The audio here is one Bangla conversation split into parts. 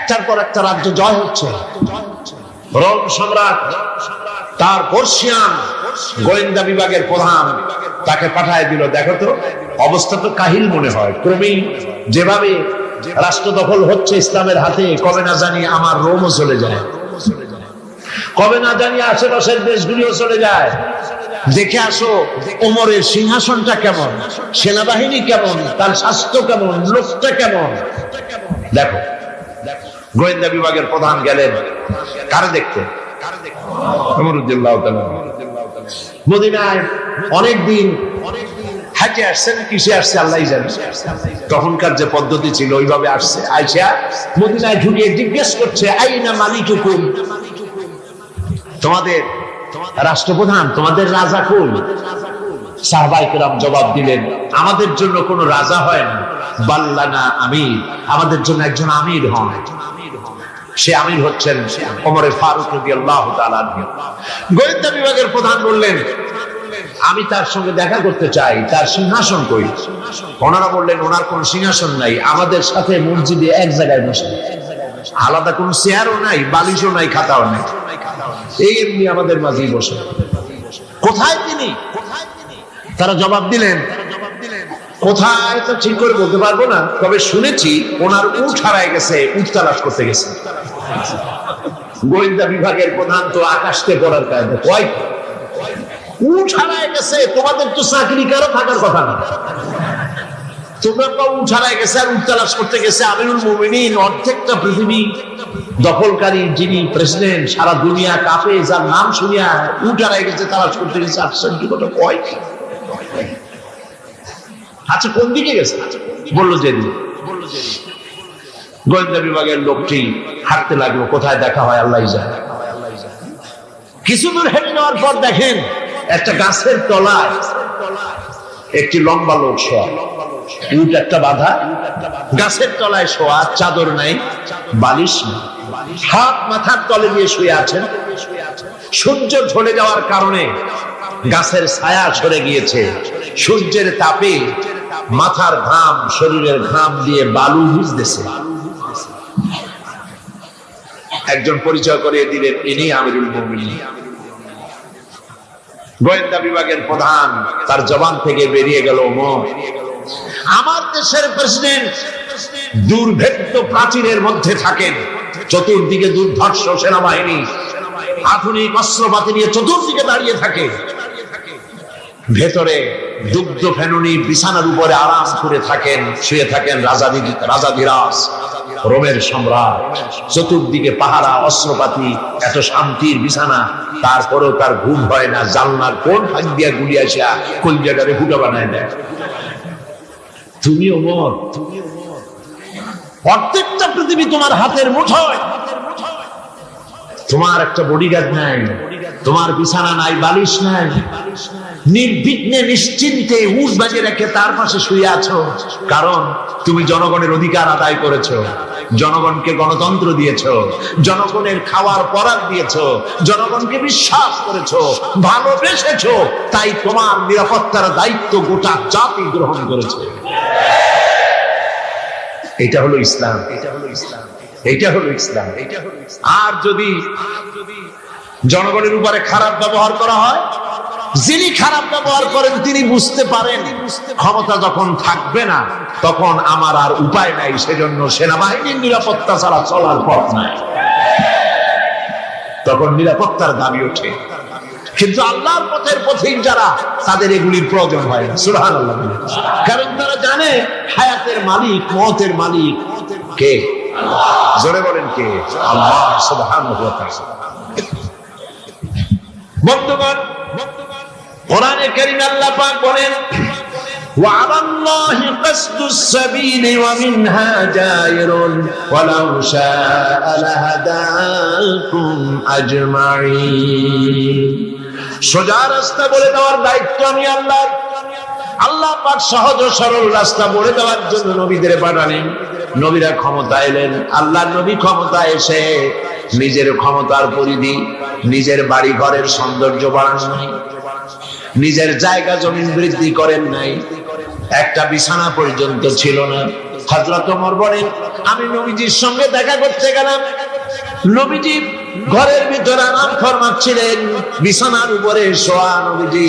একটার পর একটা রাজ্য জয় হচ্ছে। রোম সম্রাট তার পার্সিয়ান গোয়েন্দা বিভাগের প্রধান তাকে পাঠায় দিল, দেখো তো অবস্থা তো কাহিল মনে হয়, ক্রমেই যেভাবে রাষ্ট্র দখল হচ্ছে ইসলামের হাতে, কবে না জানি আমার রোমও চলে যায়, কবে না জানি আশেপাশের দেশগুলিও চলে যায়। দেখে আসো ওমরের সিংহাসনটা কেমন, সেনাবাহিনী কেমন, তার স্বাস্থ্য কেমন, লোকটা কেমন। দেখো গোয়েন্দা বিভাগের প্রধান গেলেন কারে দেখতে? ওমর রাদিয়াল্লাহু তাআলা। মদিনায় অনেকদিন হাঁটে আসছে না কিসে আসছে আল্লাহই জানে। তখনকার যে পদ্ধতি ছিল ওইভাবে আসছে, আইসা মদিনায় ঢুকে জিজ্ঞেস করছে আইনা মালিকুকুম, তোমাদের রাষ্ট্রপ্রধান, তোমাদের রাজা কই? সাহাবায়ে কেরাম জবাব দিলেন, আমাদের জন্য কোনো রাজা হয় না, বাল্লানা আমির, আমাদের জন্য একজন আমির হন। সে আমির হচ্ছেন ওমর ফারুক রাদিয়াল্লাহু তাআলা। গোয়েন্দা বিভাগের প্রধান বললেন, আমি তার সঙ্গে দেখা করতে চাই, তার সিংহাসন কই? ওনারা বললেন, ওনার কোন সিংহাসন নাই, আমাদের সাথে মসজিদে এক জায়গায় বসে, আলাদা কোন চেয়ারও নাই, বালিশও নাই, খাতাও নাই, এই এমনি আমাদের মাঝেই বসে। কোথায় তিনি? তারা জবাব দিলেন, কোথায় তো ঠিক করে বলতে পারবো না, তবে শুনেছি ওনার উট হারায় গেছে, উট তালাশ করতে গেছে। গোয়েন্দা বিভাগের প্রধান তো আকাশতে পড়ার কায়দা, কয় উট হারায় গেছে, তোমাদের তো চাকরি কারো থাকার কথা না, তোমরা তো উট হারায় গেছে আর উট তালাশ করতে গেছে। আমিরুল মুমিনিন, অর্ধেকটা পৃথিবী দখলকারী যিনি প্রেসিডেন্ট, সারা দুনিয়া কাঁপে, যার নাম শুনিয়া উট হারায় গেছে, তালাশ করতে গেছে, আশ্চর্য কথা। কয় আচ্ছা কোন দিকে গেছে? বললো যেদিকে। গোয়েন্দা বিভাগের লোকটি হাঁটতে লাগলো, কোথায় দেখা হয় আল্লাহই জানে। কিছু দূর হেঁটে যাওয়ার পর দেখেন একটা গাছের তলায় একটি লম্বা লোক শোয়া, উট একটা বাঁধা, গাছের তলায় শোয়া, চাদর নাই, বালিশ নেই, হাত মাথার তলে দিয়ে শুয়ে আছেন। সূর্য ঝরে যাওয়ার কারণে গাছের ছায়া সরে গিয়েছে, সূর্যের তাপে মাথার ঘাম, শরীরের ঘাম দিয়ে বালু ভিজতেছে। একজন পরিচয় করিয়ে দিলেন, ইনি আমিরুল মুমিনিন। গোয়েন্দা বিভাগের প্রধান, তার জবান থেকে বেরিয়ে গেল, ওমর, আমার দেশের প্রেসিডেন্ট দুর্ভেদ্য প্রাচীরের মধ্যে থাকেন, চতুর্দিকে দুর্ধর্ষ সেনাবাহিনী, আধুনিক অস্ত্রপাতি নিয়ে চতুর্দিকে দাঁড়িয়ে থাকে, ভেতরে দুগ্ধ ফেনুনি বিছানার উপরে আরাম করে থাকেন, শুয়ে থাকেন রাজাধিরাজ রোমের সম্রাট, চতুর্দিকে পাহারা, অস্ত্রপাতি, এত শান্তির বিছানা, তারপরেও তার ঘুম হয় না। জানলার কোন ফাঁক দিয়া গুলি আসা কলিজাটারে ফুটা বানায় দেয়। তুমি ওমর, প্রত্যেকটা পৃথিবী তোমার হাতের মুঠোয়, তোমার একটা বডিগার্ড নাই, তোমার বিছানা নাই, বালিশ নাই, নির্বিঘ্নে নিশ্চিন্তে উট বাজিয়ে রেখে তার পাশে শুয়ে আছো, কারণ তুমি জনগণের অধিকার আদায় করেছো, জনগণকে গণতন্ত্র দিয়েছো, জনগণের খাওয়ার পরাগ দিয়েছো, জনগণকে বিশ্বাস করেছো, ভালোবেসেছো, তাই তোমার নিরাপত্তার দায়িত্ব গোটা জাতি গ্রহণ করেছে। এটা হলো ইসলাম, এটা হলো ইসলাম, এটা হলো ইসলাম। আর যদি জনগণের উপরে খারাপ ব্যবহার করা হয়, যিনি খারাপ ব্যবহার করেন তিনি বুঝতে পারেন ক্ষমতা যখন থাকবে না তখন আমার আর উপায় নাই, সেজন্য সেনাবাহিনীর নিরাপত্তা ছাড়া চলার পথ নাই, তখন নিরাপত্তার দাবি ওঠে। কিন্তু আল্লাহর পথের পথিক যারা, তাদের এগুলির প্রয়োজন হয় না, সুবহানাল্লাহ। কারণ তারা জানে হায়াতের মালিক, মওতের মালিক কে? জোরে বলেন কে? আল্লাহ সুবহানাহু ওয়া তাআলা। বন্ধুগণ, কোরআনে কারীমে আল্লাহ পাক বলেন, ওয়া আলাল্লাহি কাসদুস সাবিলি ওয়া মিনহা জায়রুন ওয়া লাউ শাআ লাহাদাকুম আজমাইন। সোজা রাস্তা বলে দেওয়ার দায়িত্ব আমি আল্লাহর। আল্লাহ পাক সহজ ও সরল রাস্তা বলে দেওয়ার জন্য নবীদের পাঠালেন, নবীরা ক্ষমতা এলেন। আল্লাহর নবী ক্ষমতা এসে নিজের ক্ষমতার পরিধি, নিজের বাড়ি ঘরের সৌন্দর্য বাড়ান নাই, নিজের জায়গা জমিন বৃদ্ধি করেন নাই, একটা বিছানা পর্যন্ত ছিল না। হযরত ওমর বলেন, আমি নবীজির সঙ্গে দেখা করতে গেলাম। নবীজি ঘরের ভিতরে আরাম ফরমাচ্ছিলেন, বিছানার উপরে শোয়া নবীজি।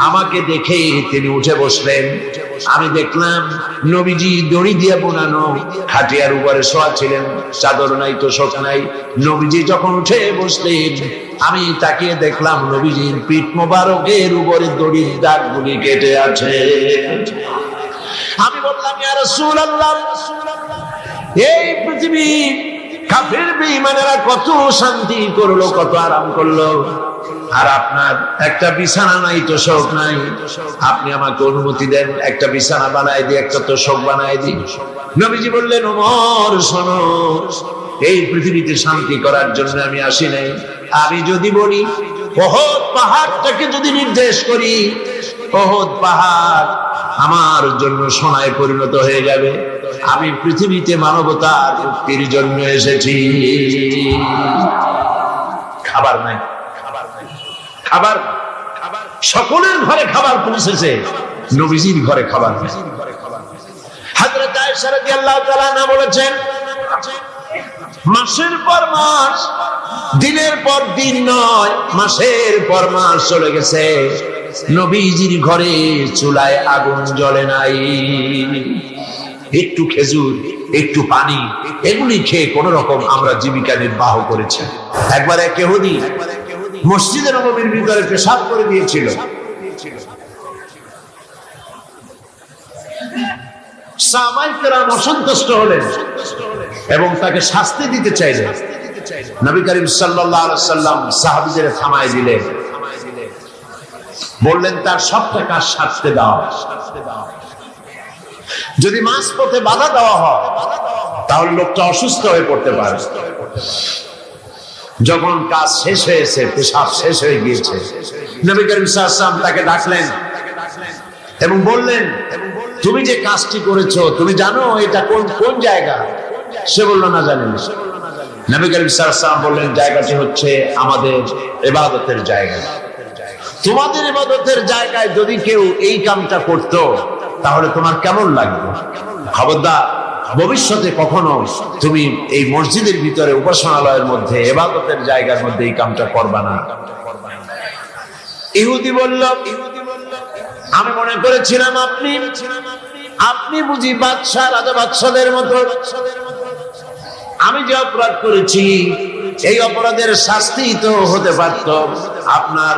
আমাকে দেখে তিনি উঠে বসলেন। আমি দেখলাম নবীজি দড়ি দিয়ে বোনানো খাটিয়ার উপরে শোয়া ছিলেন, চাদর নাই, তোশক নাই। নবীজি যখন উঠে বসলেন, আমি তাকিয়ে দেখলাম নবীজির পিঠ মোবারকের উপরে দড়ির দাগগুলি কেটে আছে। আমি বললাম, ইয়া রাসূলুল্লাহ, এই পৃথিবী কাফের বেঈমানেরা কত শান্তি করলো, কত আরাম করলো, আর আপনার একটা বিছানা নাই, তোশক নাই। আপনি আমাকে অনুমতি দেন, একটা বিছানা বানায় দিই, একটা তোশক বানায় দিই। নবীজি বললেন, ওমর শোনো, এই পৃথিবীতে শান্তি করার জন্য আমি আসি নাই। আমি যদি বলি ওহদ পাহাড়টাকে যদি নির্দেশ করি, ওহদ পাহাড় আমার জন্য সোনায় পরিণত হয়ে যাবে। আমি পৃথিবীতে মানবতার মুক্তির জন্য এসেছি। খাবার নাই, খাবার সকলের ঘরে খাবার পৌঁছেছে, নবীজির ঘরে খাবার নেই। হযরত আয়েশা রাদিয়াল্লাহু তাআলা আনহা বলেছেন, মাসের পর মাস, দিনের পর দিন নয়, মাসের পর মাস চলে গেছে, নবীজির ঘরে চুলায় আগুন জ্বলে নাই। একটু খেজুর, একটু পানি, এগুলি খেয়ে কোন রকম আমরা জীবিকা নির্বাহ করেছি। একবার এক ইহুদি মসজিদে নববীর ভিতরে পেশাব করে দিয়েছিল। সাহাবায়ে কেরাম অসন্তুষ্ট হলেন এবং তাকে শাস্তি দিতে চাইলেন। নবী করিম সাল্লাল্লাহু আলাইহি ওয়াসাল্লাম সাহাবীদের থামায় দিলেন, বললেন তার সবটা কাজ সারতে দাও। যদি মাঝপথে বাধা দেওয়া হয় তাহলে লোকটা অসুস্থ হয়ে পড়তে পারে। যখন কাজ শেষ হয়েছে, পেশাব শেষ হয়ে গিয়েছে, নবী করিম সাল্লাল্লাহু আলাইহি ওয়াসাল্লাম তাকে ডাকলেন এবং বললেন, তুমি যে কাজটি করেছো তুমি জানো এটা কোন কোন জায়গা? সে বলল, না জানি না। নবী করিম সাল্লাল্লাহু আলাইহি ওয়াসাল্লাম বললেন, জায়গাটি হচ্ছে আমাদের ইবাদতের জায়গা। তোমাদের ইবাদতের জায়গায় যদি কেউ এই কামটা করতো তাহলে তোমার কেমন লাগবে? খবরদার ভবিষ্যতে কখনো তুমি এই মসজিদের ভিতরে, উপাসনালয়ের মধ্যে, ইবাদতের জায়গার মধ্যে এই কামটা করবা না। ইহুদি বলল, আমি মনে করেছিলাম আপনি বুঝি বাদশা, রাজা বাদশাদের মতো। আমি যে অপরাধ করেছি এই অপরাধের শাস্তি তো হতে পারত, আপনার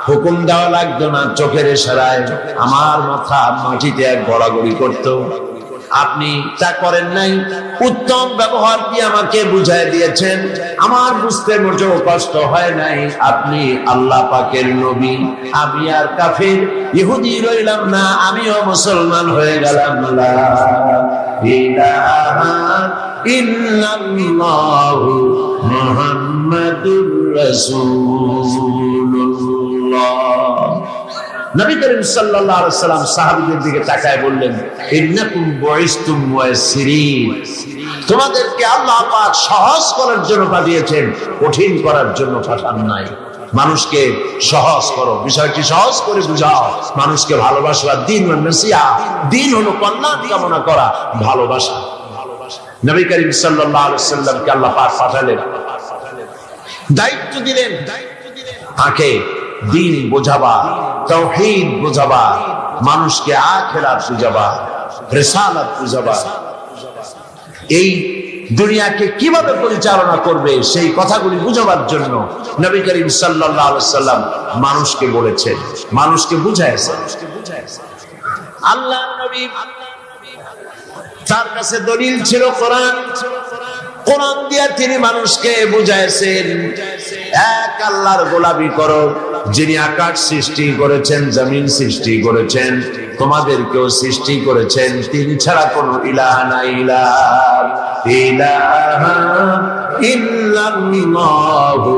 হুকুম দেওয়া লাগতো না, চোখের ইশারায় আমার মাথা মাটিতে এক গড়াগড়ি করতো। আপনি তা করেন নাই, উত্তম ব্যবহার দিয়ে আমাকে বুঝাই দিয়েছেন, আমার বুঝতে মোটেও কষ্ট হয় নাই। আপনি আল্লাহ পাকের নবী, আমি আর কাফির ইহুদি রইলাম না, আমিও মুসলমান হয়ে গেলাম। লা ইলাহা ইল্লাল্লাহু মুহাম্মাদুর রাসূলুল্লাহ। নবী করিম সাল্লাল্লাহু আলাইহি ওয়াসাল্লাম সাহাবীদের দিকে তাকায় বললেন, ইন্নাকুম বুইসতুম মুয়াসসিরিন, তোমাদেরকে আল্লাহ পাক সহজ করার জন্য পাঠিয়েছেন, কঠিন করার জন্য পাঠান নাই। মানুষকে সহজ করো, বিষয়টি সহজ করে বুঝাও, মানুষকে ভালোবাসা। দিন নাসিহা, দিন হলো কল্যাণ কামনা করা, ভালোবাসা। নবী করিম সাল্লাল্লাহু আলাইহি ওয়াসাল্লামকে আল্লাহ পাক পাঠালেন, দায়িত্ব দিলেন, তাকে দিন বোঝাবা, তাওহীদ বোঝাবা, মানুষকে আখিরাত বুঝাবা, রিসালাত বুঝাবা, এই দুনিয়াকে কিভাবে পরিচালনা করবে সেই কথাগুলি বুঝাবার জন্য নবী করিম সাল্লাল্লাহু আলাইহি ওয়াসাল্লাম মানুষকে বলেছেন, মানুষকে বুঝাইছেন। আল্লাহর নবী, তার কাছে দলিল ছিল কোরআন। কোরআন দিয়ে তিনি মানুষকে বুঝাইছেন, এক আল্লাহর গোলামি করো, যিনি আকাশ সৃষ্টি করেছেন, জমিন সৃষ্টি করেছেন, তোমাদেরকেও সৃষ্টি করেছেন, তিনি ছাড়া কোনো ইলাহ নাই। ইলাহা ইল্লাল্লাহু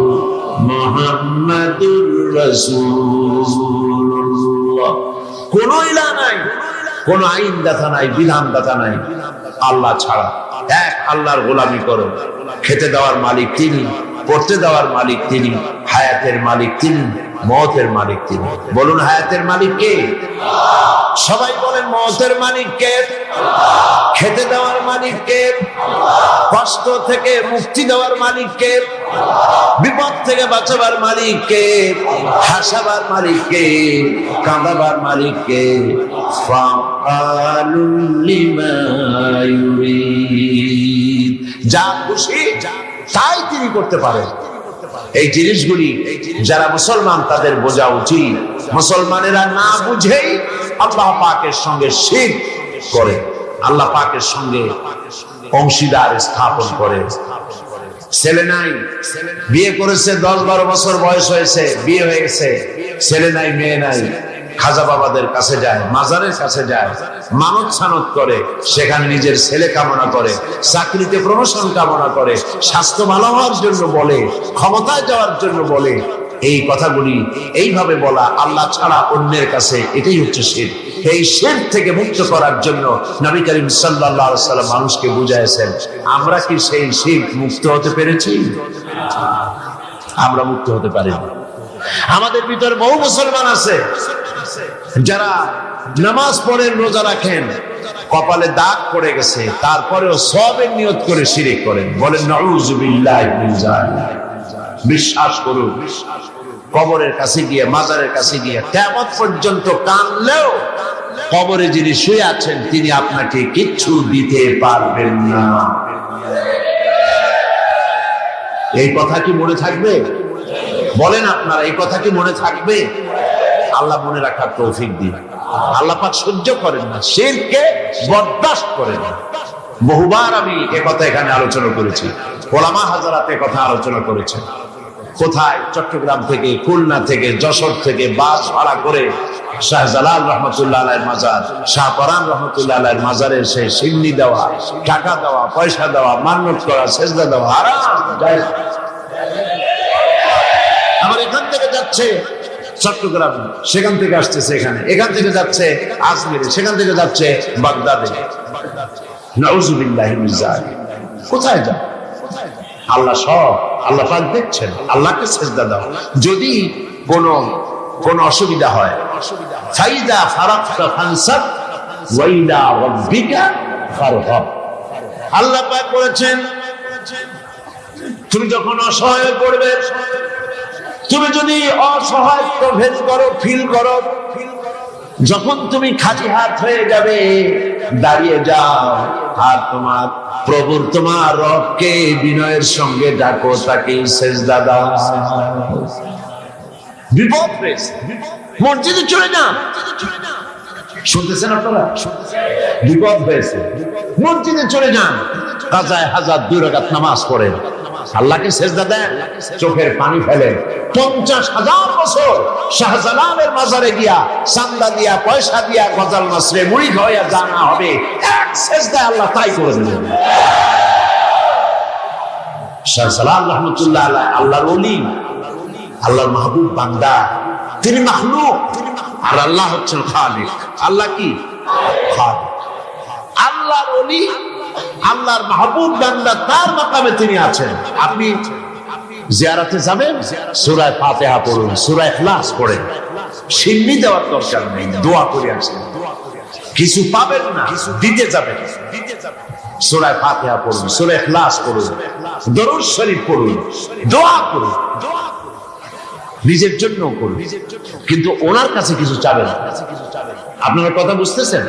মুহাম্মাদুর রাসূলুল্লাহ। কোন ইলাহ নাই, কোন আইন দাতা নাই, বিধান দাতা নাই, আল্লাহ ছাড়া। এক আল্লাহর গোলামি করো, খেতে দেওয়ার মালিক তিনি, পড়তে দেওয়ার মালিক তিনি, হায়াতের মালিক তিনি, মওতের মালিক তিনি। বলুন হায়াতের মালিক কে? সবাই বলেন মওতের মালিক কে? খেতে দেওয়ার মালিক কে? কষ্ট থেকে মুক্তি দেওয়ার মালিক কে? বিপদ থেকে বাঁচাবার মালিক কে? হাসাবার মালিক কে? কাঁদাবার মালিক কে? ফাআলুল লিমা ইউরিদ, যা খুশি তাই তিনি করতে পারেন। এই জিনিসগুলি যারা মুসলমান তাদের বোঝা উচিত। মুসলমানেরা না বুঝেই আল্লাহ পাকের সঙ্গে শিরক করে, আল্লাহ পাকের সঙ্গে অংশীদার স্থাপন করে। ছেলে নাই, বিয়ে করেছে, 10-12 বছর বয়স হয়েছে, বিয়ে হয়ে গেছে, ছেলে নাই, মেয়ে নাই, খাজা বাবাদের কাছে যায়, মাজারের কাছে যায়, মানত ছানত করে, সেখানে নিজের ছেলে কামনা করে, চাকরিতে প্রমোশন কামনা করে, স্বাস্থ্য ভালো হওয়ার জন্য বলে, ক্ষমতায় যাওয়ার জন্য বলে। এই কথাগুলি এইভাবে বলা আল্লাহ ছাড়া অন্যের কাছে, এটাই হচ্ছে শিরক। এই শিরক থেকে মুক্ত করার জন্য নবী করিম সাল্লাল্লাহু আলাইহি ওয়াসাল্লাম মানুষকে বুঝাইছেন। আমরা কি সেই শিরক মুক্ত হতে পেরেছি? আমরা মুক্ত হতে পারিনি। আমাদের ভিতর বহু মুসলমান আছে যারা নামাজ পড়েন, রোজা রাখেন, কপালে দাগ পড়ে গেছে, তারপরেও সওয়াবের নিয়ত করে শিরক করেন। বলেন নাউযুবিল্লাহি মিন যালিক। বিশ্বাস করুন, কবরের কাছে গিয়ে, মাজারের কাছে গিয়ে কিয়ামত পর্যন্ত কানলেও কবরে যিনি শুয়ে আছেন তিনি আপনাকে কিচ্ছু দিতে পারবেন না। এই কথা কি মনে থাকবে? বলেন আপনারা, এই কথা কি মনে থাকবে? আল্লাহ মনে রাখার তৌফিক দিন। আল্লাহ পাক সহ্য করেন না, শিরককে বরদাস্ত করেন না। বহুবার আমি একথা এখানে আলোচনা করেছি, ওলামা হাজারাত একথা আলোচনা করেছেন। কোথায়? চট্টগ্রাম থেকে, খুলনা থেকে, যশোর থেকে বাস ভাড়া করে শাহজালাল রহমতুল্লাহ আলাইহির মাজার, শাহপরান রহমতুল্লাহ আলাইহির মাজারের সেই সিন্নি দেওয়া, টাকা দেওয়া, পয়সা দেওয়া, মান্নত করা, সেজদা দেওয়া হারাম। আমার এখান থেকে যাচ্ছে চট্টগ্রাম, সেখান থেকে আসতেছে এখানে, এখান থেকে যাচ্ছে আজমিরে, সেখান থেকে যাচ্ছে বাগদাদে। নাউযুবিল্লাহি মিন যালিক। কোথায় যাও? আল্লাহ সব, আল্লাহ পাক দেখছেন। আল্লাহকে সেজদা দাও। যদি কোন অসুবিধা হয়, ফাইদা ফারাগতা ফানসাব ওয়া ইলা রাব্বিকা ফারহাব। আল্লাহ পাক বলেছেন, তুমি যখন অসহায় পড়বে, তুমি যদি অসহায়ত্ব ভেদ করো, ফিল করো, যখন তুমি খালি হাত হয়ে যাবে, দাঁড়িয়ে যাও আর তোমার প্রভুর, তোমার রবকে বিনয়ের সঙ্গে ডাকো, তাকে সেজদা দাও। বিপদ হয়েছে, মসজিদে চলে যান। শুনতেছেন আপনারা? বিপদ হয়েছে, মসজিদে চলে যান, কাজায় হাজার 2 রাকাত নামাজ পড়েন, আল্লাহকে সেজদা দেন, চোখের পানি ফেলেন। 50,000 বছর শাহজালালের মাজারে গিয়া, চান্দা দিয়া, পয়সা দিয়া, গজাল নাসরে মুড়ি খাওয়া জানা হবে, এক সেজদায় আল্লাহ তাই করে দিলেন। শাহজালাল রহমতুল্লাহ আলাইহি আল্লাহর ওলি, আল্লাহর মাহবুব বান্দা। তিনি মাখলুক আর আল্লাহ হচ্ছেন খালিক। আল্লাহ কি? খালিক। আল্লাহর ওলি, আল্লাহর মাহবুব বান্দা, তার মাকামে তিনি আছেন। আপনি জিয়ারতে যাবেন, সূরা ফাতিহা পড়ুন, সূরা ইখলাস পড়েন। সিন্নি দেওয়ার দরকার নেই, দোয়া করে আসেন। কিছু পাবেন না, দিতে যাবেন। সূরা ফাতিহা পড়ুন, সূরা ইখলাস পড়ুন, দরুদ শরীফ পড়ুন, দোয়া করুন, নিজের জন্য করুন, কিন্তু ওনার কাছে কিছু চাবেন। আপনারা কথা বুঝতেছেন?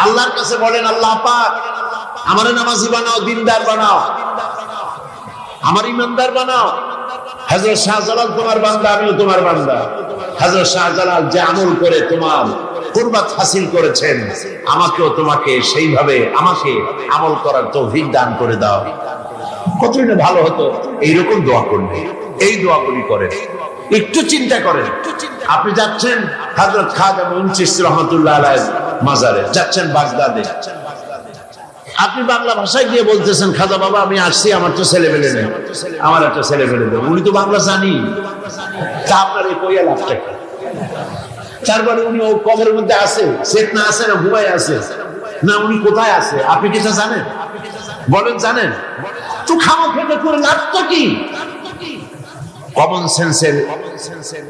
আল্লাহর কাছে বলেন, আল্লাহ পাক আমার নামাজি বানাও, দিনদার বানাও, আমার ইমানদার বানাও। হযরত শাহজালাল তোমার বান্দা, আমিও তোমার বান্দা। হযরত শাহজালাল যে আমল করে তোমার কুরবাত হাসিল করেছেন, আমাকেও তোমাকে সেইভাবে আমাকে আমল করার তৌফিক দান করে দাও। কতই না ভালো হতো এইরকম দোয়া করলে। এই দোয়াগুলি করেন, একটু চিন্তা করেন। আপনি যাচ্ছেন হযরত খাজা মুঈন চিশতি রহমাতুল্লাহ আলাইহি মাজারে, যাচ্ছেন বাগদাদে। আপনি বাংলা ভাষায় গিয়ে বলতেছেন, খাজা বাবা আমি আসছি, আমার তো ছেলে পেলে নেই, আমার একটা ছেলে পেলে দেব। উনি তো বাংলা জানি, তা আপনার এই কইয়া লাভটা কি? তারপরে উনি ও কবরের মধ্যে আছে, চেতনা আছে না ঘুমায় আছে না, উনি কোথায় আছে আপনি কি তা জানেন? বলেন জানেন? তো খামা খেতে করে লাভটা কি? কমন সেন্সের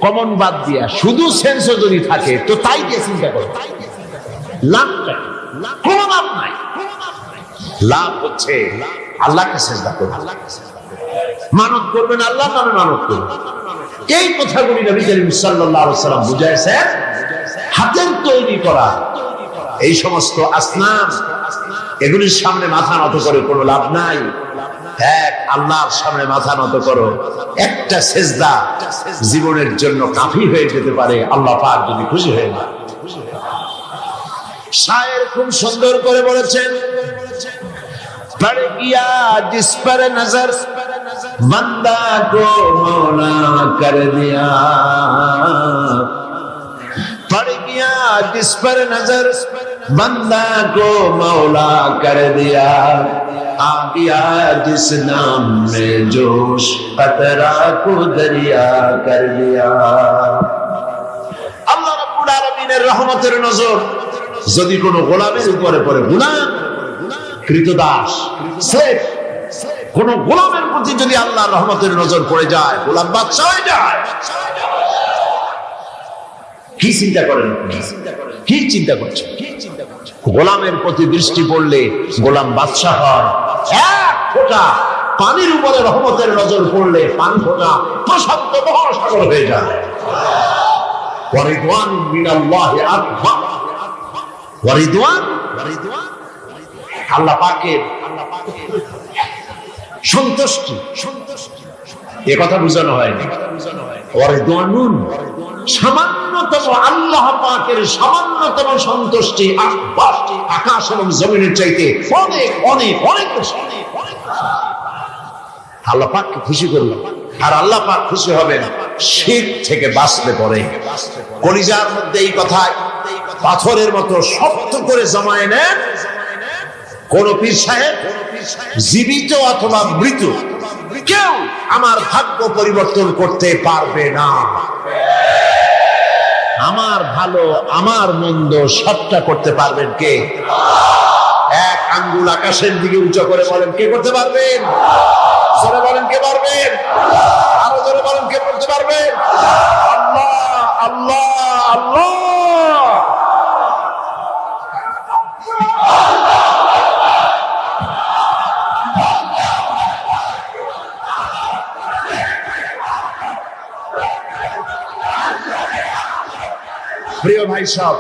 কমন বাদ দিয়া শুধু সেন্সও যদি থাকে তো তাই দিয়ে চিন্তা করো, লাভটা কোন লাভ নাই। লাভ হচ্ছে আল্লাহকে সিজদা করবে, মানত করবেন আল্লাহ নামে মানত করবেন। এই কথাগুলি নবী করিম সাল্লাল্লাহু আলাইহি ওয়াসাল্লাম বুঝাইছেন। হাতের তৈরি করা এই সমস্ত আসনাম, এগুলির সামনে মাথা নত করে কোনো লাভ নাই। এক আল্লাহর সামনে মাথা নত করো, একটা সিজদা জীবনের জন্য কাফি হয়ে যেতে পারে আল্লাহ পাক যদি খুশি হয়ে যায়। শায়ের খুব সুন্দর করে বলেছেন, পড় গিয়া জিস পর নজর বান্দা কো মৌলা কর দিয়া, পড় গিয়া জিস পর নজর বান্দা কো মৌলা কর দিয়া, आ गया जिस नाम में जोश कतरा को दरिया कर दिया। আল্লাহ রাব্বুল আলামিনের রহমতের নজর যদি কোন গোলামের উপরে পড়ে, গোলাম কৃতদাস সেফ, কোন গোলামের প্রতি যদি আল্লাহর রহমতের নজর পড়ে যায়, গোলাম বাদশা হয়ে যায়। কি চিন্তা করেন, কি চিন্তা করছেন? গোলামের প্রতি দৃষ্টি পড়লে গোলাম বাদশা হয়। এক ফোঁটা পানির উপরে রহমতের নজর পড়লে পানি ফোঁটা প্রশান্ত মহাসাগর হয়ে যায়। ওয়ারিদওয়ান মিনাল্লাহি আকবার, ওয়ারিদওয়ান আল্লাহ পাকের সন্তুষ্টি, এ কথা বোঝানো হয়নি। ওয়ারিদওয়ানুন সামান্যতম আল্লাহ পাকের সামান্যতম সন্তুষ্টি আকাশ এবং জমিনের চাইতে অনেক অনেক অনেক বেশি। আল্লাহ পাককে খুশি করলো, আর আল্লাহ পাক খুশি হবেন শিরক থেকে বাঁচতে পড়ে। কলিজার মধ্যে এই কথা পাথরের মতো শক্ত করে জমায়ে নেন। কোন পীর সাহেব জীবিত অথবা মৃত কেউ আমার ভাগ্য পরিবর্তন করতে পারবে না। আমার ভালো আমার মন্দ সবটা করতে পারবেন কে? এক আঙ্গুল আকাশের দিকে উঁচু করে বলেন, কে করতে পারবেন? জোরে বলেন, কে পারবেন? আরো জোরে বলেন, কে করতে পারবেন? আল্লাহ আল্লাহ আল্লাহ। প্রিয় ভাই সব,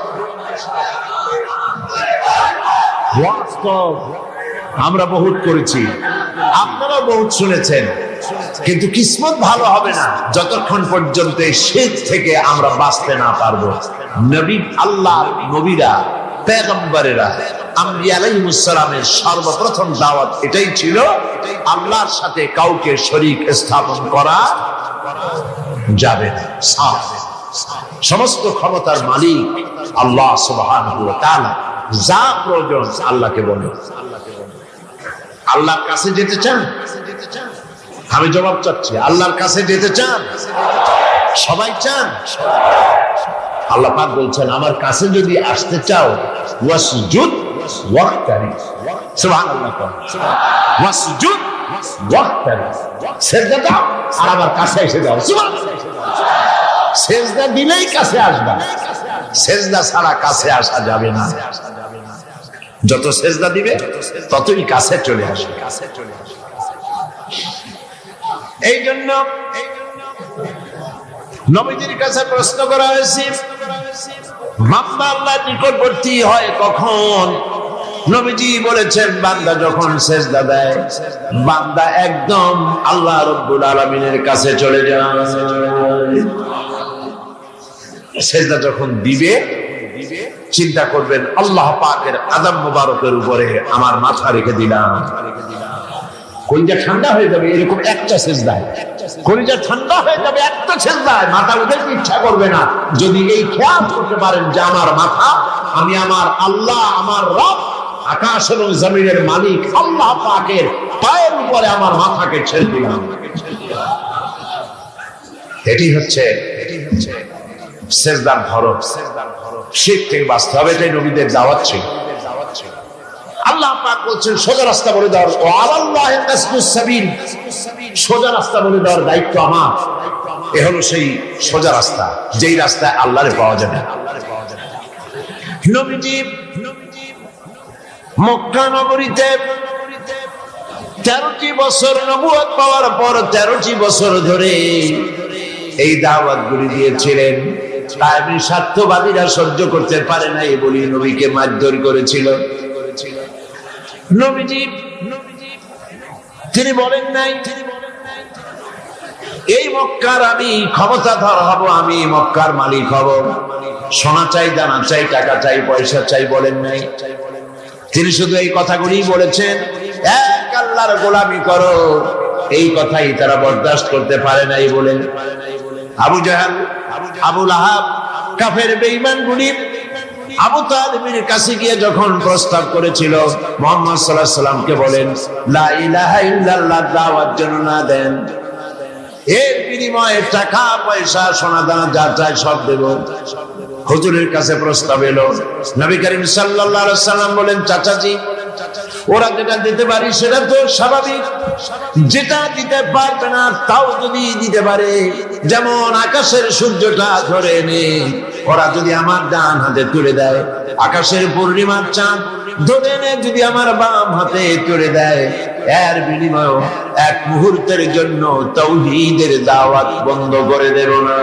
আমরা বহুত করেছি, আপনারা বহুত শুনেছেন, কিন্তু কিসমত ভালো হবে না যতক্ষণ পর্যন্ত শিরক থেকে আমরা বাঁচতে না পারবো। নবী আল্লাহ নবীরা পেগম্বরেরা আম্বিয়া আলাইহিস সালামের সর্বপ্রথম দাওয়াত এটাই ছিল, আল্লাহর সাথে কাউকে শরীক স্থাপন করা যাবে না। সমস্ত ক্ষমতার মালিক আল্লাহ সুবহানাহু ওয়া তাআলা, যা প্রয়োজন আল্লাহকে বলে। আল্লাহর কাছে যেতে চান? আমি জবাব চাচ্ছি, আল্লাহর কাছে যেতে চান? সবাই চান? আল্লাহ পাক বলছেন, আমার কাছে যদি আসতে চাও ওয়াসজুদ ওয়াক্তারিব। সুবহানাল্লাহ, ওয়াসজুদ ওয়াক্তারিব, সিজদা দাও আর আমার কাছে এসে যাও। সুবহানাল্লাহ, সিজদা দিলেই কাছে আসবা, সিজদা ছাড়া কাছে আসা যাবে না। যত সিজদা দিবে ততই কাছে চলে আসবে। এই জন্য নবীজির কাছে প্রশ্ন করা হয়েছে, বান্দা আল্লাহর নিকটবর্তী হয় কখন? নবীজি বলেছেন, বান্দা যখন সিজদা দেয়, বান্দা একদম আল্লাহ রাব্বুল আলামিনের কাছে চলে যায়। সিজদা যখন দিবে চিন্তা করবেন, আল্লাহ পাকের আদম মুবারকের উপরে আমার মাথা রেখে দিলাম। কলিজা ঠান্ডা হয়ে যাবে এরকম একটা সিজদায়, কলিজা ঠান্ডা হয়ে যাবে একটা সিজদায়, মাথা উঠাতে ইচ্ছা করবে না। যদি এই খেয়াল করতে পারেন যে আমার মাথা, আমি আমার আল্লাহ, আমার রব, আকাশ এবং জমিনের মালিক আল্লাহ পাকের পায়ের উপরে আমার মাথাকে ছেড়ে দিলাম। এটি হচ্ছে সিজদার ধরন। শিরক থেকে বাঁচতে হবে, এটাই নবীদের দাওয়াত ছিল। আল্লাহ পাক বলছেন, সোজা রাস্তা বলে দেওয়ার, ও আলাল্লাহি কাসদুস সাবিল, সোজা রাস্তা বলে দেওয়ার দায়িত্ব আমার। এ হলো সেই সোজা রাস্তা, যেই রাস্তায় আল্লাহরে পাওয়া যাবে। নবীজি মক্কা নগরীতে 13টি বছর নবুয়ত পাওয়ার পর 13টি বছর ধরে এই দাওয়াতগুলি দিয়েছিলেন। তাই স্বার্থবাদীরা সহ্য করতে পারে না, এই বলি নবীকে মারধর করেছিল। নবীজি তিনি বলেন নাই এই মক্কার আমি ক্ষমতাধর হব, আমি মক্কার মালিক হব, সোনা চাই, দানা চাই, টাকা চাই, পয়সা চাই, বলেন নাই। তিনি শুধু এই কথাগুলি বলেছেন, এক আল্লাহর গোলামি করো। এই কথাই তারা বরদাস্ত করতে পারে নাই বলেন আবু জাহেল, আবু লাহাব, কাফের বেঈমান গুলি আবু তালিবের কাছে গিয়ে যখন প্রস্তাব করেছিল মুহাম্মদ সাল্লাল্লাহু আলাইহি সাল্লামকে বলেন লা ইলাহা ইল্লাল্লাহ দাওয়াত যেন না দেন, এর বিনিময়ে টাকা পয়সা সোনা দানা যা চাই সব দেব। হুজুরের কাছে প্রস্তাব এলো, নবী করিম সাল্লাল্লাহু আলাইহি সাল্লাম বলেন চাচাজি ওরা যেটা দিতে পারি সেটা তো স্বাভাবিক, যেটা দিতে পারবে না তাও যদি দিতে পারে, যেমন আকাশের সূর্যটা ধরে এনে ওরা যদি আমার ডান হাতে তুলে দেয়, আকাশের পূর্ণিমার চাঁদ ধরে এনে যদি আমার বাম হাতে তুলে দেয়, এর বিনিময়ে এক মুহূর্তের জন্য তাওহীদের দাওয়াত বন্ধ করে দেব না।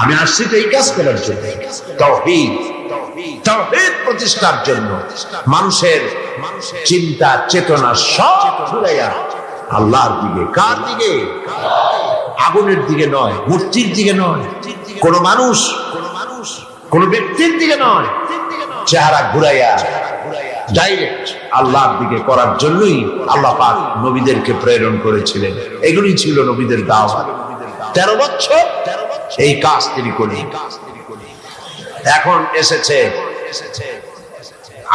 আমি আসছি তো এই কাজ করার জন্য, তাওহীদ প্রতিষ্ঠার জন্য। মানুষের চিন্তা চেতনা সব ঘুরাইয়া আল্লাহর দিকে। কার দিকে? আগুনের দিকে নয়, মূর্তির দিকে নয়, কোন মানুষ কোন ব্যক্তির দিকে নয়, চেহারা ঘুরাইয়া ডাইরেক্ট আল্লাহর দিকে করার জন্যই আল্লাহ পাক নবীদেরকে প্রেরণ করেছিলেন। এগুলি ছিল নবীদের দাওয়াত। 13 বছর এই কাজ তিনি করেন। এখন এসেছে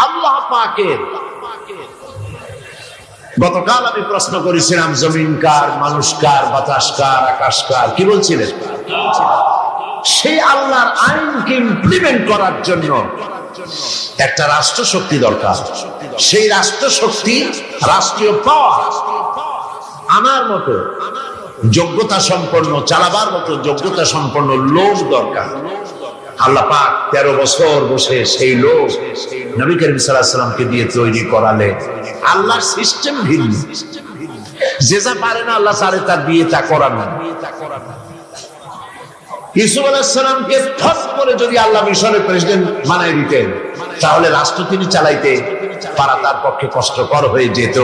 আল্লাহ পাকের। গতকাল আমি প্রশ্ন করেছিলাম জমিন কার, মানুষ কার, বাতাস কার, আকাশ কার, কি বলছিলেন? সেই আল্লাহর আইনকে ইমপ্লিমেন্ট করার জন্য একটা রাষ্ট্র শক্তি দরকার। সেই রাষ্ট্র শক্তি, রাষ্ট্রীয় পাওয়ার আমার মতো যোগ্যতা সম্পন্ন, চালাবার মতো যোগ্যতা সম্পন্ন লোক দরকার। আল্লাহ পাক 13 বছর বসে সেই লোক নবী করিম সাল্লাল্লাহু আলাইহি সাল্লামকে দিয়ে তৈরি করালে। আল্লাহর সিস্টেম ভিন্ন, যে যা পারে না আল্লাহ তারে তা দিয়ে তা করানো। ইউসুফ আলাইহিস সালামকে ফট করে যদি আল্লাহ মিশরের প্রেসিডেন্ট বানাই দিতেন, তাহলে রাষ্ট্র তিনি চালাইতে পারা তার পক্ষে কষ্টকর হয়ে যেত।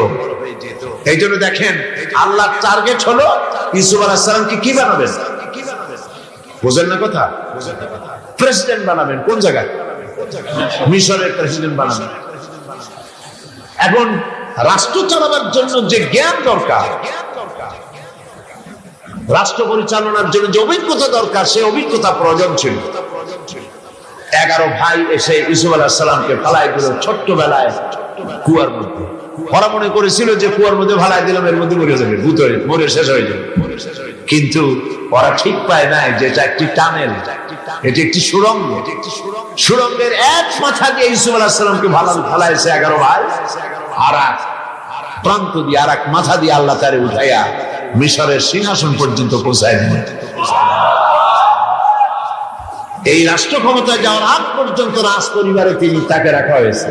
এই জন্য দেখেন আল্লাহর টার্গেট হলো ইউসুফ আলাইহিস সালামকে কি বানাবেন? বুঝেন না কথা? প্রেসিডেন্ট বানাবেন। কোন জায়গায়? মিশরের প্রেসিডেন্ট বানাবেন। এখন রাষ্ট্র চালাবার জন্য যে জ্ঞান দরকার, রাষ্ট্র পরিচালনার জন্য যে অভিজ্ঞতা দরকার, সে অভিজ্ঞতা প্রয়োজন ছিল। 11 ভাই এসে ইউসুফ আলাইহিস সালামকে ফালাই দিল ছোট্টবেলায় কুয়ার মধ্যে। ওরা মনে করেছিল যে কুয়ার মধ্যে ফালাই দিলাম এর মধ্যে মরে যাবে, ভূত হয়ে মরে শেষ হয়ে যাবে। কিন্তু ওরা ঠিক পায় নাই যে এটা একটি টানেল, এটি একটি সুড়ঙ্গ। সুড়ঙ্গের এক মাথা দিয়ে ইউসুফ আলাইহিস সালামকে ফালাইছে 11 ভাই, আর এক প্রান্ত দিয়ে আর এক মাথা দিয়ে আল্লাহ তারে উঠাইয়া মিশরের সিংহাসন পর্যন্ত পৌঁছায় দিলেন। এই রাষ্ট্র ক্ষমতায় যাওয়ার আগ পর্যন্ত রাজ পরিবারে তিনি তাকে রাখা হয়েছে।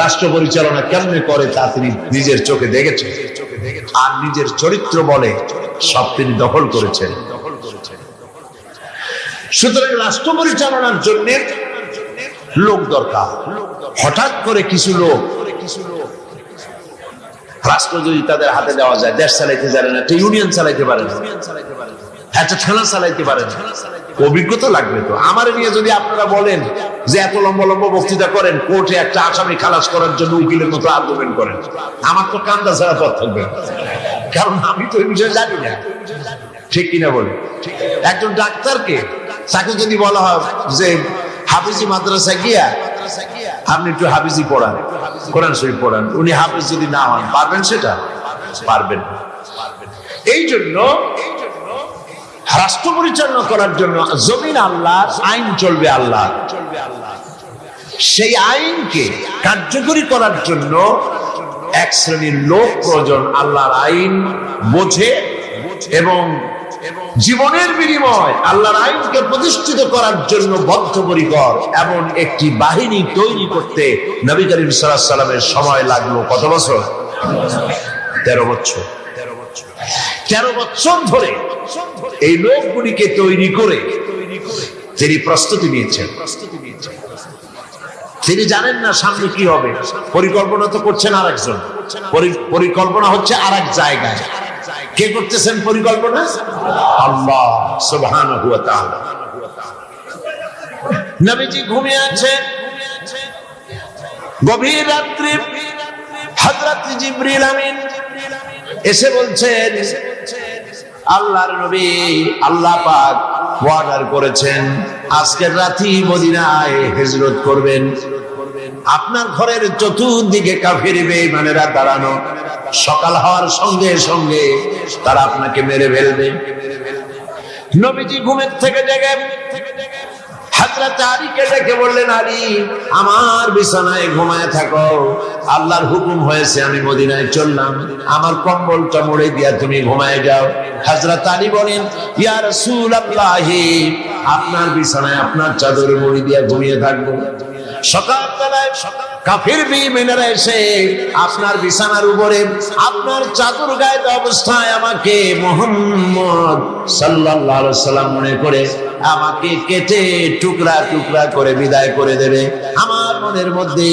রাষ্ট্র পরিচালনা কেমনে করে তা তিনি নিজের চোখে দেখেছেন, আর নিজের চরিত্র বলে সব তিনি দখল করেছেন। সুতরাং রাষ্ট্র পরিচালনার জন্য লোক দরকার। হঠাৎ করে কিছু লোক রাষ্ট্র যদি তাদের হাতে দেওয়া যায়, দেশ চালাইতে জানে না, একটা ইউনিয়ন চালাইতে পারে না, একটা থানা চালাইতে পারে না, অভিজ্ঞতা লাগবে তো। আমার নিয়ে যদি আপনারা বলেন যে এত লম্বা লম্বা বক্তৃতা করেন, কোর্টে একটা আসামি খালাস করার জন্য উকিলের মতো আর্গুমেন্ট করেন, আমার তো কান্দা ছাড়া পথ থাকবে, কারণ আমি তো এই বিষয়ে জানি না। ঠিক কিনা বলে? একজন ডাক্তারকে তাকে যদি বলা হয় যে হাফিজি মাদ্রাসা গিয়া আপনি একটু হাফিজি পড়ান, কোরআন শরীফ পড়ান, উনি হাফিজ যদি না হন, পারবেন? সেটা পারবেন। এই জন্য রাষ্ট্র পরিচালনা করার জন্য জমিন আল্লাহর, আইন চলবে আল্লাহ। সেই আইনকে কার্যকরী করার জন্য এক শ্রেণীর লোক প্রয়োজন, আল্লাহর আইন বোঝে, এবং জীবনের বিনিময় আল্লাহর আইনকে প্রতিষ্ঠিত করার জন্য বদ্ধপরিকর এমন একটি বাহিনী তৈরি করতে নবী করিম সাল্লাল্লাহু আলাইহি ওয়াসাল্লামের সময় লাগলো কত বছর? 13 বছর। 13 বছর ধরে এই লোকগুলিকে তৈরি করে তিনি প্রস্তুতি নিয়েছেন। তিনি জানেন না সামনে কি হবে, পরিকল্পনা তো করছেন আরেকজন, পরিকল্পনা হচ্ছে আরেক জায়গায়। কে করতেছেন পরিকল্পনা? আল্লাহ সুবহানাহু ওয়া তাআলা। নবীজি ঘুমিয়ে আছেন, গভীর রাত্রে হযরত জিবরিল আমিন এসে বলছেন, আল্লাহর নবী, আল্লাহ পাক ওয়ার্ডার করেছেন আজকের রাতেই মদিনায় হিজরত করবেন। আপনার ঘরের চতুর্দিকে কাফির বেঈমানেরা দাঁড়ানো, সকাল হওয়ার সঙ্গে সঙ্গে তারা আপনাকে মেরে ফেলবে। নবীজি ঘুমের থেকে জেগে হযরত আলীকে ডেকে বললেন, আলী আমার বিছানায় ঘুমায় থাকো, আল্লাহর হুকুম হয়েছে আমি মদিনায় চললাম, আমার কম্বলটা মুড়ে দিয়া তুমি ঘুমায় যাও। হযরত আলী বলেন, ইয়া রাসূলুল্লাহ, আপনার বিছানায় আপনার চাদর মুড়ি দিয়া ঘুমিয়ে থাকবো। সকালবেলায় কাফির বেঈমানেরা এসে আপনার বিছানার উপরে আপনার চাদর গায়ে অবস্থায় আমাকে মুহাম্মদ সাল্লাল্লাহু আলাইহি ওয়াসাল্লাম মনে করে আমাকে কেটে টুকরা টুকরা করে বিদায় করে দেবে। আমার মনের মধ্যে